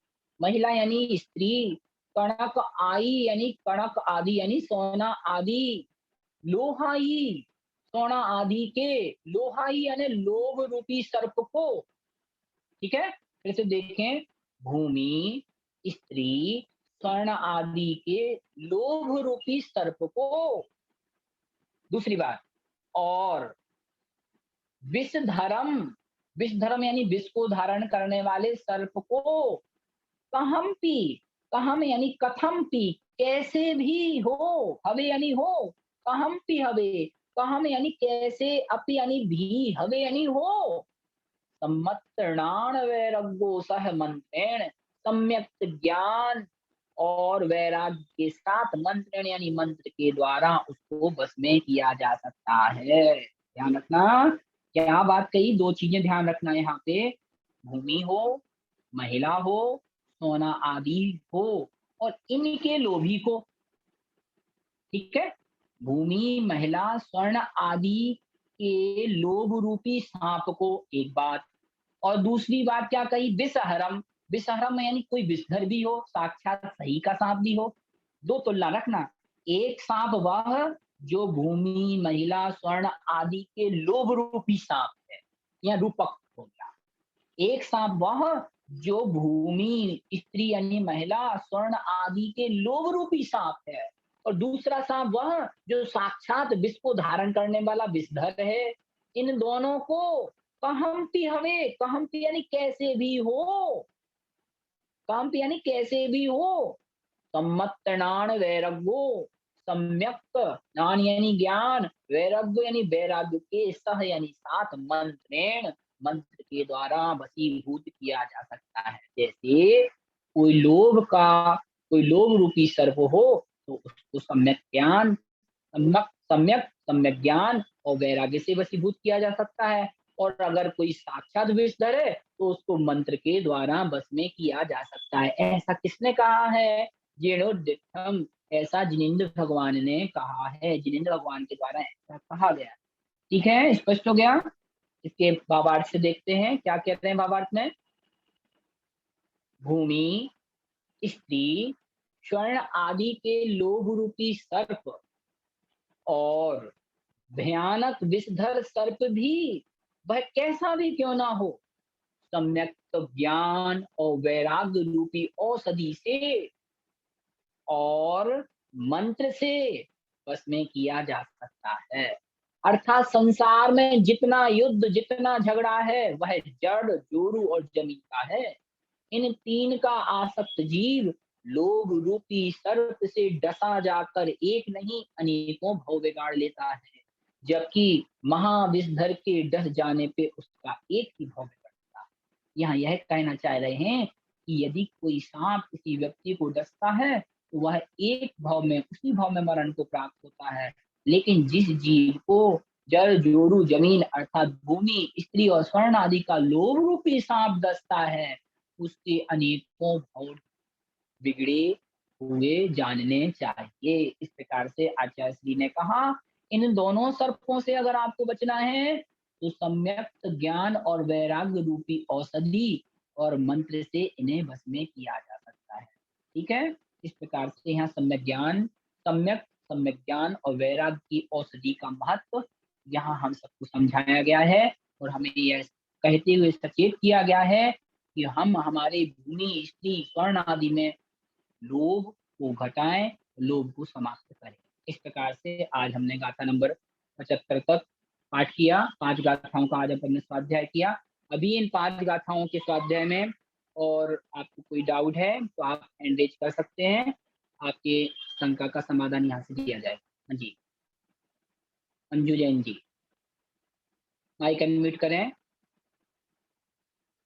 महिला यानी स्त्री, कणक आई यानी कणक आदि यानी सोना आदि, लोहाई सोना आदि के, लोहाई यानी लोभ रूपी सर्प को, ठीक है। फिर से देखें। भूमि, स्त्री, स्वर्ण आदि के लोभ रूपी सर्प को। दूसरी बात, और विषधरम, विषधरम यानी विष को धारण करने वाले सर्प को, कहमपि, कहम यानी कथमपि, कैसे भी हो, हवे यानी हो, कहमपि हवे, कहम यानी कैसे, अपि यानी भी, हवे यानी हो, सम्मतणान वैराग्यो सह मंत्रेण, सम्यक ज्ञान और वैराग्य के साथ मंत्रण यानी मंत्र के द्वारा उसको बस में किया जा सकता है। ध्यान रखना, क्या बात कही, दो चीजें ध्यान रखना यहाँ पे। भूमि हो, महिला हो, सोना आदि हो, और इनके लोभी को, ठीक है। भूमि, महिला, स्वर्ण आदि के लोभ रूपी सांप को, एक बात। और दूसरी बात क्या कही? विषहरम, विषहरम यानी कोई विषधर भी हो, साक्षात सही का सांप भी हो। दो तुलना रखना, एक सांप वह जो भूमि, महिला, स्वर्ण आदि के लोभ रूपी सांप है, या रूपक हो गया। एक सांप वह जो भूमि, स्त्री यानी महिला, स्वर्ण आदि के लोभ रूपी सांप है, और दूसरा सांप वह जो साक्षात विष को धारण करने वाला विषधर है। इन दोनों को कहमपि हवे, कहमपि यानी कैसे भी हो, कहमपि यानी कैसे भी हो, सम्मतणान वैरग्यो, सम्यक, ज्ञान यानी ज्ञान, वैराग्य यानी वैराग्य के सह यानी साथ मंत्रेण मंत्र के द्वारा वशीभूत किया जा सकता है। जैसे कोई लोभ रूपी सर्प हो तो उसको सम्यक ज्ञान और वैराग्य से वशीभूत किया जा सकता है। और अगर कोई साक्षात विषधर है तो उसको मंत्र के द्वारा वश में किया जा सकता है। ऐसा किसने कहा है? जीर्णोद्यतम, ऐसा जिनेंद्र भगवान ने कहा है। जिनेंद्र भगवान के द्वारा ऐसा कहा गया। ठीक है, स्पष्ट हो गया। इसके भावार्थ से देखते हैं क्या कहते हैं भावार्थ में। भूमि, स्त्री, स्वर्ण आदि के लोभ रूपी सर्प और भयानक विषधर सर्प भी, वह कैसा भी क्यों ना हो, सम्यक ज्ञान और वैराग्य रूपी औषधि से और मंत्र से बस में किया जा सकता है। अर्थात संसार में जितना युद्ध, जितना झगड़ा है, वह जड़, जोरू और जमीन का है। इन तीन का आसक्त जीव लोभ रूपी सर्प से डसा जाकर एक नहीं अनेकों भव बिगाड़ लेता है, जबकि महाविषधर के डस जाने पे उसका एक ही भव बिगड़ता है। यहाँ यह कहना चाह रहे हैं कि यदि कोई सांप किसी व्यक्ति को डसता है तो वह एक भाव में, उसी भाव में मरण को प्राप्त होता है। लेकिन जिस जीव को जल, जोरू, जमीन अर्थात भूमि, स्त्री और स्वर्ण आदि का लोभ रूपी सांप डसता है, उसके अनेकों भाव बिगड़े हुए जानने चाहिए। इस प्रकार से आचार्य श्री ने कहा, इन दोनों सर्पों से अगर आपको बचना है तो सम्यक ज्ञान और वैराग्य रूपी औषधि और मंत्र से इन्हें वश में किया जा सकता है। ठीक है, इस प्रकार से यहाँ सम्यक ज्ञान और वैराग्य की औषधि का महत्व यहाँ हम सबको समझाया गया है और हमें यह कहते हुए सचेत किया गया है कि हम हमारे भूमि, स्त्री, स्वर्ण आदि में लोभ को घटाएं, लोभ को समाप्त करें। इस प्रकार से आज हमने गाथा नंबर 75 तक पाठ किया। 5 गाथाओं का आज अपन ने स्वाध्याय किया। अभी इन 5 गाथाओं के स्वाध्याय में और आपको कोई डाउट है तो आप हैंड रेज कर सकते हैं, आपके शंका का समाधान यहाँ से दिया जाए। हाँ जी, अंजू जैन जी, माइक अनम्यूट करें।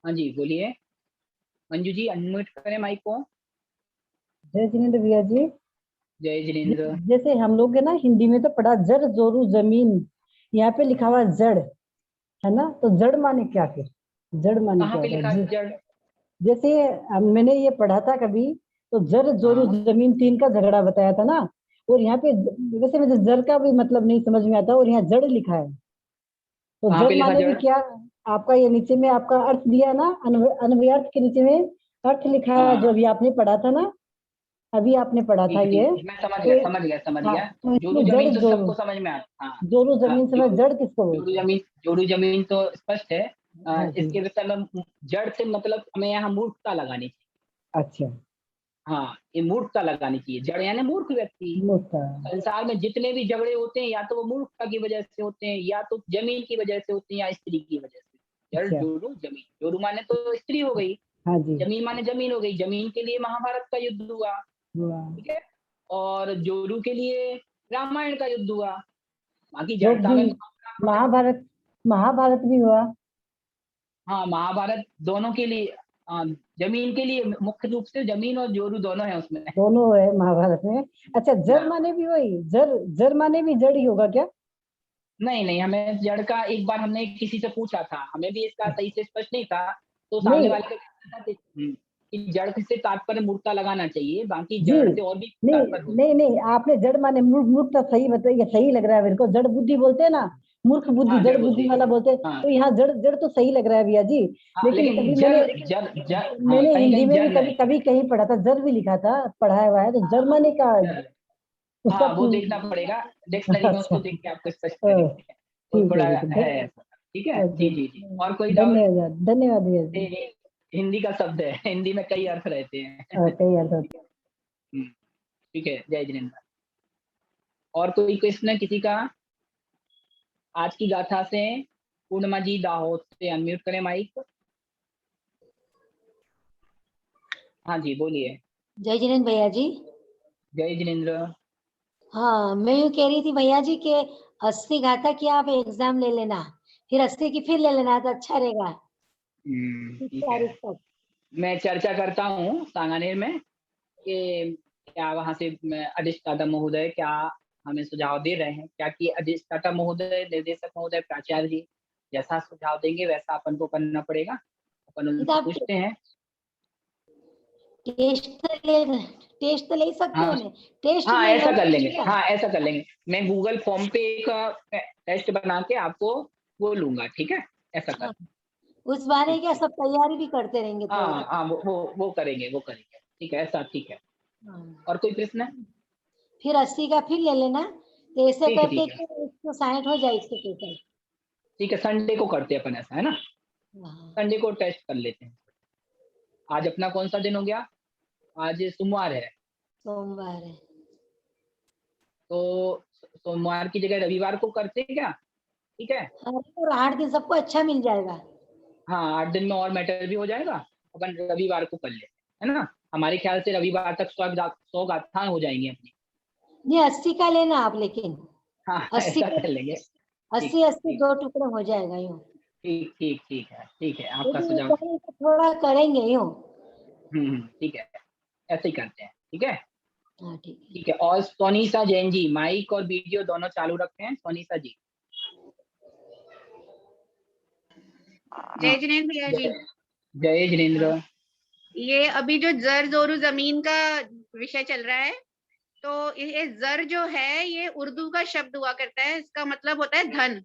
हाँ जी बोलिए, अंजू जी अनम्यूट करें माइक को। जय जिनेंद्र भैया जी। जय जिनेंद्र। जैसे हम लोग है ना हिंदी में तो पढ़ा जड़, जोरू, जमीन, यहाँ पे लिखा हुआ जड़ है ना, तो जड़ माने क्या? फिर जड़ माने कहाँ क्या पे होता लिखा है? जड़? जैसे मैंने ये पढ़ा था कभी, तो जड़, जोरू, हाँ, जमीन तीन का झगड़ा बताया था ना, और यहाँ पे वैसे मुझे जड़ का भी मतलब नहीं समझ में आता, और यहाँ जड़ लिखा है, तो कहाँ जड़ पे लिखा माने भी जड़? क्या? आपका ये नीचे में आपका अर्थ दिया ना, अन्वयार्थ के नीचे में अर्थ लिखा है, जो हाँ अभी आपने पढ़ा था ना, अभी आपने पढ़ा था ठीक ये। ठीक, मैं समझ तो गया समझ गया समझ हाँ, गया। तो जोड़ू इसमें जड़, जमीन तो जोरू, सबको समझ में आता। हाँ जोरू हाँ, जमीन समय जड़ किसको बोलते हैं? जोड़ू जमीन तो स्पष्ट है। हाँ जी। इसके विषय में जड़ से मतलब हमें यहाँ मूर्खता लगानी चाहिए। अच्छा, हाँ, ये मूर्खता लगानी चाहिए। जड़ यानी मूर्ख व्यक्ति। मोटा। संसार में जितने भी झगड़े होते हैं या तो वो मूर्खता की वजह से होते हैं, या तो जमीन की वजह से होते हैं, या स्त्री की वजह से। जड़, अच्छा, जोड़ू, जमीन। जोड़ू माने तो स्त्री हो गई, हाँ जी। जमीन माने जमीन हो गई। जमीन के लिए महाभारत का युद्ध हुआ, वाह। ठीक है, और जोरू के लिए रामायण का युद्ध हुआ। बाकी जो जड़ता भी में तो रामायण। महाभारत, महाभारत भी हुआ। हाँ, महाभारत दोनों के लिए। जमीन के लिए मुख्य रूप से जमीन और जोरू दोनों है उसमें। दोनों है महाभारत में। अच्छा, जड़ हाँ, माने भी वही जड़, जड़ माने भी जड़ ही होगा क्या? नहीं नहीं, हमें जड़ का एक बार हमने किसी से पूछा था, हमें भी इसका सही से स्पष्ट नहीं था, तो सामने नहीं वाले का कहना था कि जड़ से तात्पर्य मूर्खता लगाना चाहिए, बाकी जी, जड़ से और भी नहीं तात्पर्य होता नहीं नहीं, आपने जड़ माने मूर्ख, मूर्ख तो सही बताइए, सही लग रहा है मेरे को। जड़ बुद्धि बोलते हैं ना, मूर्ख है। बुद्धि, हाँ, जड़ जड़ बुद्धि बुद्धि। वाला बोलते हैं, हाँ तो यहाँ जड़, जड़ तो सही लग रहा है भैया जी। हाँ, लेकिन लेकिन कभी जड़ मैंने जड़ जड़ हाँ, मैंने कहीं हिंदी कहीं में भी जड़ कभी है। कभी कहीं पढ़ा था, जड़ भी लिखा था, पढ़ाया हुआ है, तो जड़ माने का जड़। उसका हाँ, वो देखना पड़ेगा डिक्शनरी में, अच्छा, उसको देख के आपको स्पष्ट करेंगे। वो ठीक थोड़ा है, है ऐसा। ठीक है, अच्छा, जी जी जी। और कोई डाउट? धन्यवाद धन्यवाद भैया जी। हिंदी का शब्द है, हिंदी में कई अर्थ रहते हैं। कई अर्थ होते हैं। ठीक है, जय जिनेन्द्र। और कोई क्वेश्चन है किसी का? आज की गाथा से पूर्णिमा जी दाहोद से अनम्यूट करें माइक। हाँ जी बोलिए। जय जिनेन्द्र भैया जी। जय जिनेन्द्र। हाँ, मैं यूँ कह रही थी भैया जी कि 80 घातक की आप एग्जाम ले लेना, फिर 80 की फिर ले लेना तो अच्छा रहेगा। इस ठीक है। तारीख तक मैं चर्चा करता हूँ सांगानेर में कि क्या वहाँ से अधिष्ठाता महोदय क्या हमें सुझाव दे रहे हैं, क्या कि अधिष्ठाता महोदय, निर्देशक महोदय, प्राचार्य जी जैसा सुझाव देंगे वैसा अपन को करना पड़ेगा। अपन नहीं तो उनसे आप पूछते हैं। टेस्ट तो ले सकते हो हाँ ना, टेस्ट हाँ, ले ऐसा लो कर लेंगे, ठीक है। हाँ ऐसा कर लेंगे। मैं गूगल फॉर्म पे एक टेस्ट बना के आपको वो लूंगा, ठीक है, ऐसा कर। हाँ, उस बारे ठीक क्या ठीक। सब तैयारी भी करते रहेंगे थोड़ा। हाँ हाँ, वो करेंगे, वो करेंगे, ठीक है, ऐसा ठीक है। हाँ, और कोई प्रश्न है? फिर 80 का फिर ले लेना, तो ऐसे ठीक है करके ठीक है। 160 हो जाए इसके टोटल। ठीक है, संडे को करते हैं अपन ऐसा, है ना? हाँ, संडे को टेस्ट कर लेते हैं। आज अपना कौन सा दिन हो गया? आज सोमवार है, सोमवार है। तो सोमवार की जगह रविवार को करते हैं क्या? ठीक है। हाँ, और 8 दिन सबको अच्छा मिल जाएगा। हाँ, 8 दिन में और मैटर भी हो जाएगा। अपन रविवार को कर लेते हैं, है ना? हमारे ख्याल से रविवार तक 100 गाथाएँ हो जाएँगी अपनी। नहीं 80 का लेना आप लेकिन, हाँ, 80 ऐसा कर लेंगे। ठीक 80 ठीक 2 टुकड़े हो जाएगा यूँ। ठीक है, आपका लेकिन सुझाव। थोड़ा करेंगे यूँ। ठीक है, ऐसे ही करते हैं, ठीक है? हाँ ठीक है। ठीक है, और सोनीसा जैन जी, माइक और वीडियो दोनों चालू रखें, सोनीसा जी। जय हाँ, जिनेन्द्र भैया जी। जय जय जिनेन्द्र। ये अभी जो जर जोरू जमीन का विषय चल रहा है, तो ये जर जो है ये उर्दू का शब्द हुआ करता है, इसका मतलब होता है धन।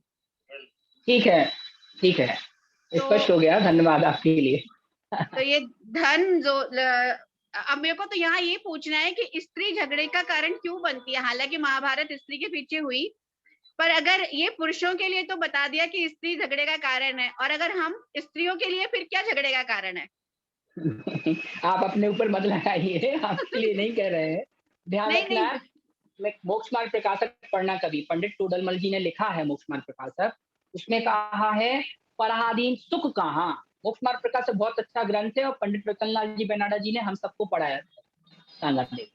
ठीक है, ठीक है, तो स्पष्ट हो गया, धन्यवाद आपके लिए। तो ये धन जो अब मेरे को तो यहाँ ये पूछना है कि स्त्री झगड़े का कारण क्यों बनती है। हालांकि महाभारत स्त्री के पीछे हुई, पर अगर ये पुरुषों के लिए तो बता दिया कि स्त्री झगड़े का कारण है, और अगर हम स्त्रियों के लिए फिर क्या झगड़े का कारण है? आप अपने ऊपर मत लगाइए, आपके लिए नहीं कह रहे हैं। ध्यान नहीं रखना, नहीं, मैं मोक्ष मार्ग प्रकाशक पढ़ना कभी, पंडित टोडरमल जी ने लिखा है मोक्ष मार्ग प्रकाशक, उसमें कहा है पराधीन सुख कहाँ। मोक्ष मार्ग प्रकाशक बहुत अच्छा ग्रंथ है और पंडित रतनलाल जी बेनाडा जी ने हम सबको पढ़ाया सांगत में।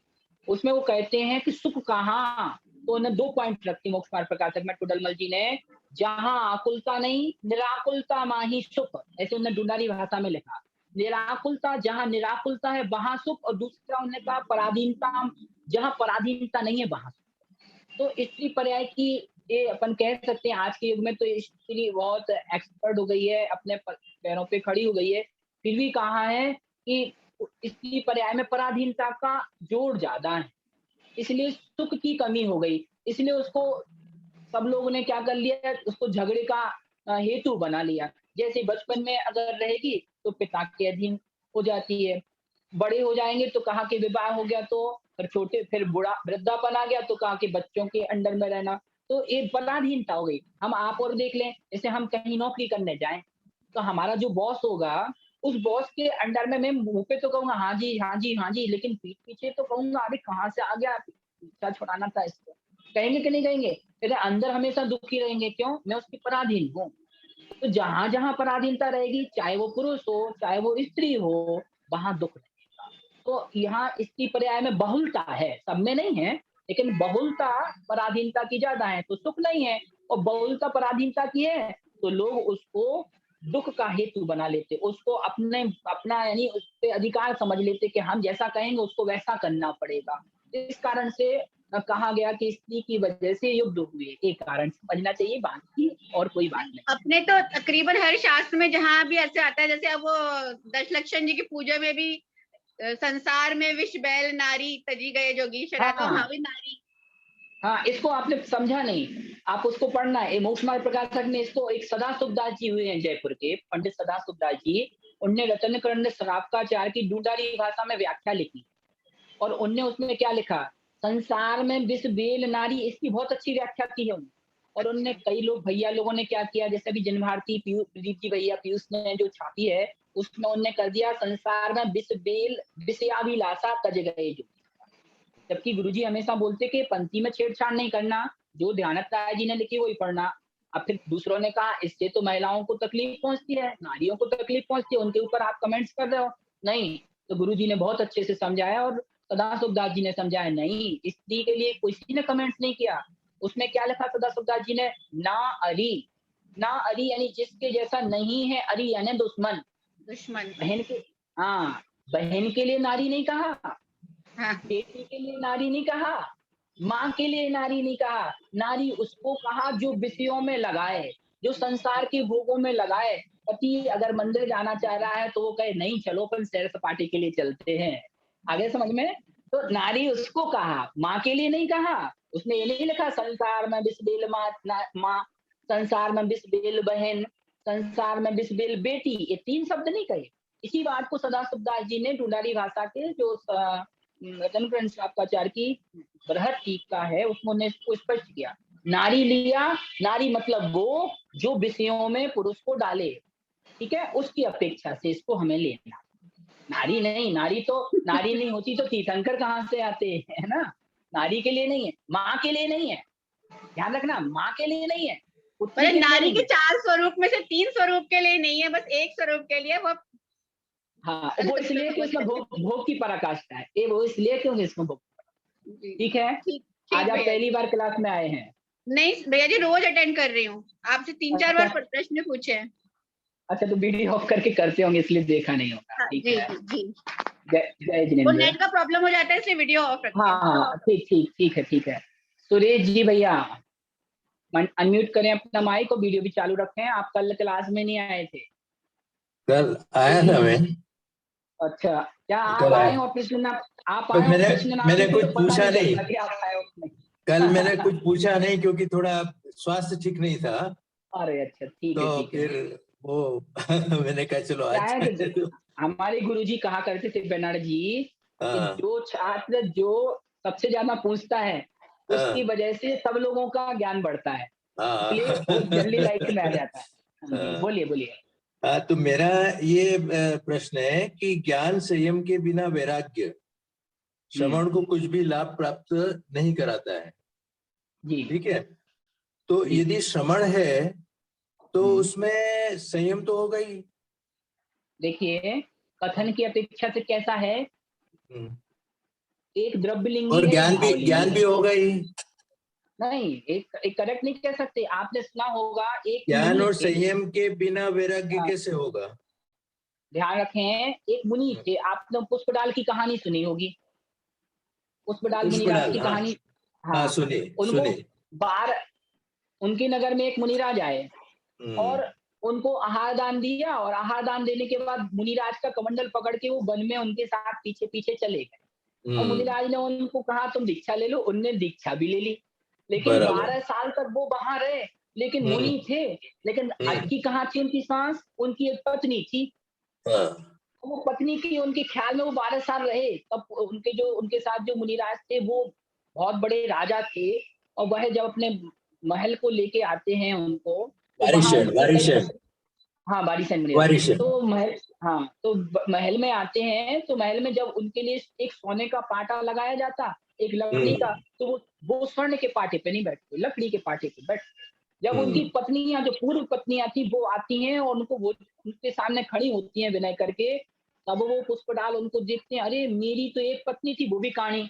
उसमें वो कहते हैं कि सुख कहाँ, तो उन्हें 2 पॉइंट रखती मोक्ष मार्ग प्रकाशक में टोडरमल जी ने, जहाँ आकुलता नहीं निराकुलता माही सुख, ऐसे उन्होंने डुंडारी भाषा में लिखा। निराकुलता, जहाँ निराकुलता है वहां सुख, और दूसरा उन्होंने कहा पराधीनता, जहाँ पराधीनता नहीं है वहां सुख। तो स्त्री पर्याय की ये अपन कह सकते हैं, आज के युग में तो स्त्री बहुत एक्सपर्ट हो गई है, अपने पैरों पे खड़ी हो गई है, फिर भी कहा है कि स्त्री पर्याय में पराधीनता का जोड़ ज्यादा है, इसलिए सुख की कमी हो गई, इसलिए उसको सब लोगों ने क्या कर लिया, उसको झगड़े का हेतु बना लिया। जैसे बचपन में अगर रहेगी तो पिता के अधीन हो जाती है, बड़े हो जाएंगे तो कहा कि विवाह हो गया तो, फिर छोटे, फिर बुढ़ा वृद्धापन आ गया तो कहा कि बच्चों के अंडर में रहना, तो एक पराधीनता हो गई। हम आप और देख लें, जैसे हम कहीं नौकरी करने जाएं तो हमारा जो बॉस होगा, उस बॉस के अंडर में मैं मुंह पे तो कहूंगा हाँ जी हाँ जी हाँ जी, लेकिन पीठ पीछे तो कहूंगा अरे कहाँ से आ गया, पीछा छुड़ाना था इसको, कहेंगे कि नहीं कहेंगे? फिर अंदर हमेशा दुखी रहेंगे, क्यों? मैं उसकी पराधीन हूँ। तो जहां जहां पराधीनता रहेगी, चाहे वो पुरुष हो चाहे वो स्त्री हो, वहां दुख रहेगा। तो यहाँ स्त्री पर्याय में बहुलता है, सब में नहीं है, लेकिन बहुलता पराधीनता की ज्यादा है तो सुख नहीं है, और बहुलता पराधीनता की है तो लोग उसको दुख का हेतु बना लेते, उसको अपने अपना यानी उस पे अधिकार समझ लेते कि हम जैसा कहेंगे उसको वैसा करना पड़ेगा। इस कारण से कहा गया कि स्त्री की वजह से युद्ध हुए, एक कारण समझना चाहिए, बाकी और कोई बात नहीं। अपने तो तकरीबन हर शास्त्र में जहां भी ऐसे आता है, जैसे अब वो दशलक्षण जी की पूजा में भी संसार में विष बैल नारी तजी गए जोगी शरा, तो हाँ हाँ भी नारी। हाँ, इसको आपने समझा नहीं, आप उसको पढ़ना है। मोक्ष मार्ग प्रकाशक ने इसको, एक सदा सुखदास जी हुए हैं जयपुर के, पंडित सदा सुखदास जी, उनने रत्नकरण ने श्रावकाचार्य की डूडारी भाषा में व्याख्या लिखी, और उनने उसमें क्या लिखा, संसार में विष बेल नारी, इसकी बहुत अच्छी व्याख्या की है उन्होंने। और उनने कई लोग भैया लोगों ने क्या किया, जैसे अभी जन भारती प्रदीप जी भैया पीयूष ने जो छापी है, उसमें उनने कर दिया संसार में विष बेल विषयाभिलाषा तज गए जो। जबकि गुरुजी हमेशा बोलते कि पंक्ति में छेड़छाड़ नहीं करना, जो ध्यानत राय जी ने लिखी वही पढ़ना। अब फिर दूसरों ने कहा इससे तो महिलाओं को तकलीफ पहुंचती है, नारियों को तकलीफ पहुंचती है, उनके ऊपर आप कमेंट्स कर रहे हो। नहीं, तो गुरुजी ने बहुत अच्छे से समझाया, और सदा सुखदास जी ने समझाया, नहीं स्त्री के लिए किसी ने कमेंट्स नहीं किया, उसमें क्या लिखा सदाशिवदास जी ने? ना अरी। ना अरी यानी जिसके जैसा नहीं है, अरी यानी दुश्मन। दुश्मन। बहन के, हाँ, बहन के लिए नारी नहीं कहा, हाँ, बेटी के लिए नारी नहीं कहा, माँ के लिए नारी नहीं कहा। नारी उसको कहा जो विषयों में लगाए, जो संसार के भोगों में लगाए। पति अगर मंदिर जाना चाह रहा है तो वो कहे नहीं चलो अपन सैर सपाटे के लिए चलते हैं। आगे समझ में? तो नारी उसको कहा, माँ के लिए नहीं कहा। उसने ये नहीं लिखा संसार में बिस्बेल माँ, संसार में बिस्बेल बहन, संसार में बिस्बेल बेटी, ये 3 शब्द नहीं कहे। इसी बात को सदाशिवदास जी ने ढूंढारी भाषा के जो रतन ग्रंथ आपकाचार्य की बृहद टीका है उसमें उन्होंने इसको स्पष्ट किया। नारी लिया, नारी मतलब वो जो विषयों में पुरुष को डाले, ठीक है, उसकी अपेक्षा से इसको हमें लेना। नारी नहीं, नारी नहीं होती तो तीर्थंकर कहाँ से आते, है ना? नारी के लिए नहीं है, माँ के लिए नहीं है, ध्यान रखना, माँ के लिए नहीं है, पुत्री के लिए नारी नहीं के है। 4 स्वरूप में से 3 स्वरूप के लिए नहीं है, बस एक स्वरूप के लिए। वो हाँ, वो इसलिए कि उसमें भोग की पराकाष्ठा है, ये वो इसलिए क्योंकि इसमें भोग। जी, ठीक है, ठीक आज आप भैया पहली जी। बार क्लास में आए हैं? नहीं भैया जी, रोज अटेंड कर रही हूँ, आपसे 3-4 बार अच्छा, प्रश्न पूछे हैं। अच्छा, तो वीडियो ऑफ करके करते होंगे इसलिए देखा नहीं होगा। हाँ, ठीक जी है, जी जी। जय वो जिनेंद्र। नेट का प्रॉब्लम हो जाता है इसलिए वीडियो ऑफ रखते हाँ हैं। हाँ, ठीक ठीक ठीक है, ठीक है। सुरेश जी भैया अनम्यूट करें अपना माइक और वीडियो भी चालू रखें। आप कल क्लास में नहीं आए थे? कल आया था मैं। अच्छा, क्या आप कल आए आया, और कृष्ण, आप पर आए और कृष्ण नाम मैंने लेते कुछ तो पता पूछा नहीं नहीं। चलता कि आप आए हो कि कल मैंने नहीं। कुछ पूछा नहीं क्योंकि थोड़ा स्वास्थ्य ठीक नहीं था, अरे अच्छा, ठीक है, तो ठीक है। फिर वो मैंने कहा चलो क्या आज है कि हमारे गुरुजी कहा करते थे बेनाड जी कि हाँ, जो छात्र जो सबसे ज्यादा पूछता है उसकी हाँ, वजह से सब लोगों का ज्ञान बढ़ता है, हाँ, इसलिए वो जल्दी लाइट में आ जाता है। हाँ जी, हाँ। बोलिए बोलिए। हाँ, तो मेरा ये प्रश्न है कि ज्ञान संयम के बिना वैराग्य श्रवण को कुछ भी लाभ प्राप्त नहीं कराता है, जी ठीक है? तो जी। यदि श्रवण है तो हम्म, उसमें संयम तो होगा ही। देखिए, कथन की अपेक्षा से कैसा है, हम्म। एक द्रव्यलिंगी और है, एक ज्ञान भावलिंगी भी है। होगा ही। नहीं, एक करेक्ट नहीं कह सकते, आपने सुना होगा एक ज्ञान मुनि और थे। संयम के बिना वैराग्य हाँ, कैसे होगा? ध्यान रखें, एक मुनि थे, आपने पुष्पडाल की कहानी सुनी होगी, पुष्पडाल मुनिराज पुष्पडाल, की हाँ। कहानी। हाँ, हाँ, सुने उनको सुने। बार उनके नगर में एक मुनिराज आए हम्म, और उनको आहार दान दिया, और आहार दान देने के बाद मुनिराज का कमंडल पकड़ के वो वन में उनके साथ पीछे पीछे चले गए। और हम्म, मुनिराज ने उनको कहा तुम दीक्षा ले लो, उनने दीक्षा भी ले ली। लेकिन बराबर। 12 साल तक वो वहां रहे, लेकिन हम्म, मुनि थे। लेकिन हम्म, अटकी कहाँ थी उनकी सांस? उनकी एक पत्नी थी। हाँ, वो पत्नी की उनके ख्याल में वो 12 साल रहे। तब उनके साथ जो मुनिराज थे वो बहुत बड़े राजा थे, और वह जब अपने महल को लेके आते हैं उनको, तो वहां वारिशण उनके कई वारिशण हाँ, बारिशन मुनिराज। वारिशण। तो महल, हाँ, तो महल में आते हैं, तो महल में जब उनके लिए एक सोने का पाटा लगाया जाता, एक लकड़ी का, हम्म, तो वो स्वर्ण के पाटे पे नहीं बैठते, लकड़ी के पाटे पे बैठ। जब उनकी हम्म, पत्नियां, जो पूर्व पत्नियां थी, वो आती हैं और उनको वो उनके सामने खड़ी होती हैं विनय करके, तब वो पुष्पडाल उनको देखते हैं, अरे मेरी तो एक पत्नी थी, वो भी काणी,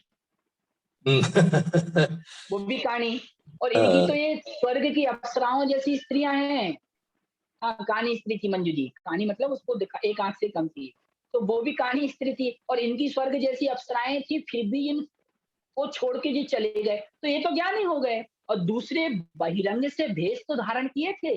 हम्म। वो भी काणी, और इनकी तो हाँ, ये स्वर्ग की अप्सराओं जैसी स्त्रियां हैं। हाँ, कानी स्त्री थी मंजू जी, कानी मतलब उसको दिखा एक आंख से कम थी, तो वो भी कानी स्त्री थी, और इनकी स्वर्ग जैसी अप्सराएं थी, फिर भी इनको छोड़ के जी चले गए, तो ये तो ज्ञानी हो गए। और दूसरे बहिरंग से भेष तो धारण किए थे,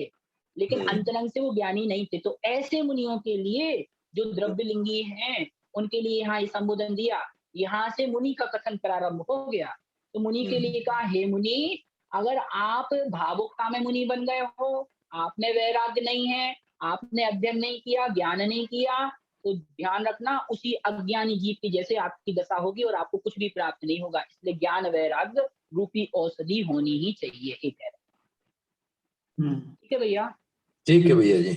लेकिन हम्म, अंतरंग से वो ज्ञानी नहीं थे। तो ऐसे मुनियों के लिए जो द्रव्यलिंगी हैं, उनके लिए यहाँ ये संबोधन दिया। यहाँ से मुनि का कथन प्रारंभ हो गया। तो मुनि के लिए कहा, हे मुनि, अगर आप भावुकता में मुनि बन गए हो, आप में वैराग्य नहीं है, आपने अध्ययन नहीं किया, ज्ञान नहीं किया, तो ध्यान रखना उसी अज्ञानी जीव की जैसे आपकी दशा होगी और आपको कुछ भी प्राप्त नहीं होगा। इसलिए ज्ञान वैराग्य रूपी औषधि होनी ही चाहिए, एक है। ठीक है भैया ठीक है भैया जी,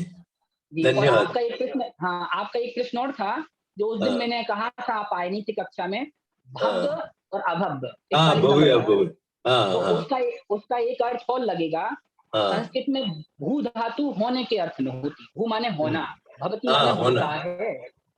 जी। और धन्यवाद। आपका एक प्रश्न, हाँ, आपका एक प्रश्न और था जो उस दिन हाँ, मैंने कहा था, आप आए नहीं थे कक्षा में, भव्य हाँ, और अभव्य, हाँ, 41 नंबर भव्य का। भव्य। हाँ, तो हाँ, उसका एक अर्थ और लगेगा। हाँ, संस्कृत में भू धातु होने के अर्थ में होती, भू माने होना, भवती माने हाँ, होना। होता है।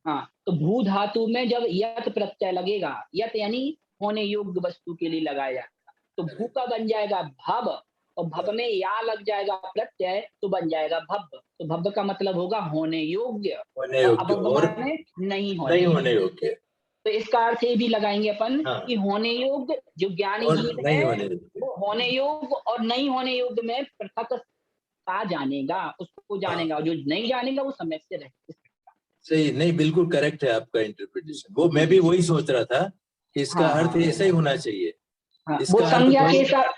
हाँ, तो भू धातु में जब यत प्रत्यय लगेगा, यत यानी होने योग्य वस्तु के लिए लगाया जाता है, तो भू का बन जाएगा भव, और भव में या लग जाएगा प्रत्यय तो बन जाएगा भव्य। तो भव्य का मतलब होगा होने योग्य, होने और योग्य अभव्य और माने नहीं होने नहीं योग्य। होने योग्य तो इसका अर्थ ये भी लगाएंगे अपन हाँ। कि होने योग्य जो ज्ञानी और जीव नहीं है होने योग्य वो होने योग्य और नहीं होने योग्य में पृथकता जानेगा, उसको जानेगा, और जो नहीं जानेगा वो समय से रह सकता। सही, नहीं बिल्कुल करेक्ट है आपका इंटरप्रिटेशन। वो जी, मैं जी, भी जी। वही सोच रहा था कि इसका हाँ, अर्थ हाँ, ऐसा ही होना चाहिए। हाँ, वो इसका अर्थ संज्ञा के वही हिसाब,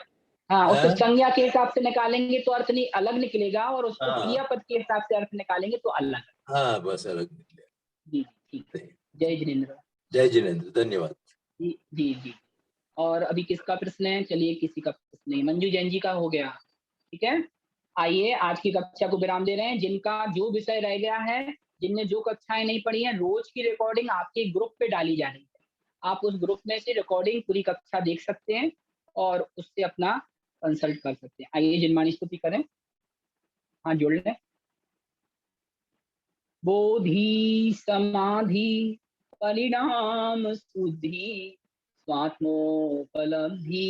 हाँ, उसको हाँ, संज्ञा के हिसाब से निकालेंगे तो अर्थ नहीं अलग निकलेगा, और उसको हाँ, क्रियापद के हिसाब से अर्थ निकालेंगे तो अलग। हाँ, बस अलग निकले। जी, ठीक है। सही। जय जिनेन्द्र। जय जिनेन्द्र, धन्यवाद। जी, जी, जी। और अभी किसका प्रश्न है? चलिए किसी का प्रश्न नहीं, मंजू जैन जी का हो गया, ठीक है। आइए आज की कक्षा को विराम दे रहे हैं। जिनका जो विषय रह गया है, जिनने जो कक्षाएं नहीं पढ़ी हैं, रोज की रिकॉर्डिंग आपके ग्रुप पे डाली जा रही है। आप उस ग्रुप में से रिकॉर्डिंग पूरी कक्षा देख सकते हैं और उससे अपना कंसल्ट कर सकते हैं। आइए जिनमानी स्तुति करें, हाँ जोड़ लें। बोधि समाधि परिणाम शुद्धि स्वात्मोपलब्धि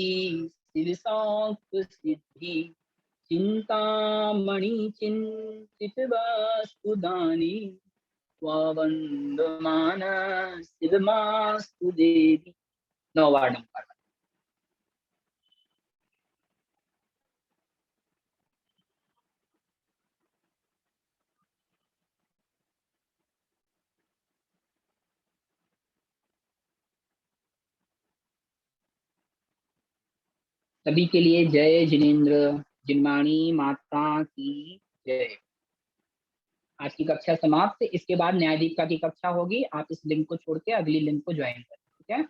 सिद्ध सिद्धि चिंतामणि चिंतित वस्तुदानी स्ववंदमान सिद्धमास्तु देवी। 9 वार नंबर। सभी के लिए जय जिनेन्द्र, जिनमाणी माता की जय। आज की कक्षा समाप्त। इसके बाद न्यायदीपिका की कक्षा होगी। आप इस लिंक को छोड़ के अगली लिंक को ज्वाइन करें, ठीक है।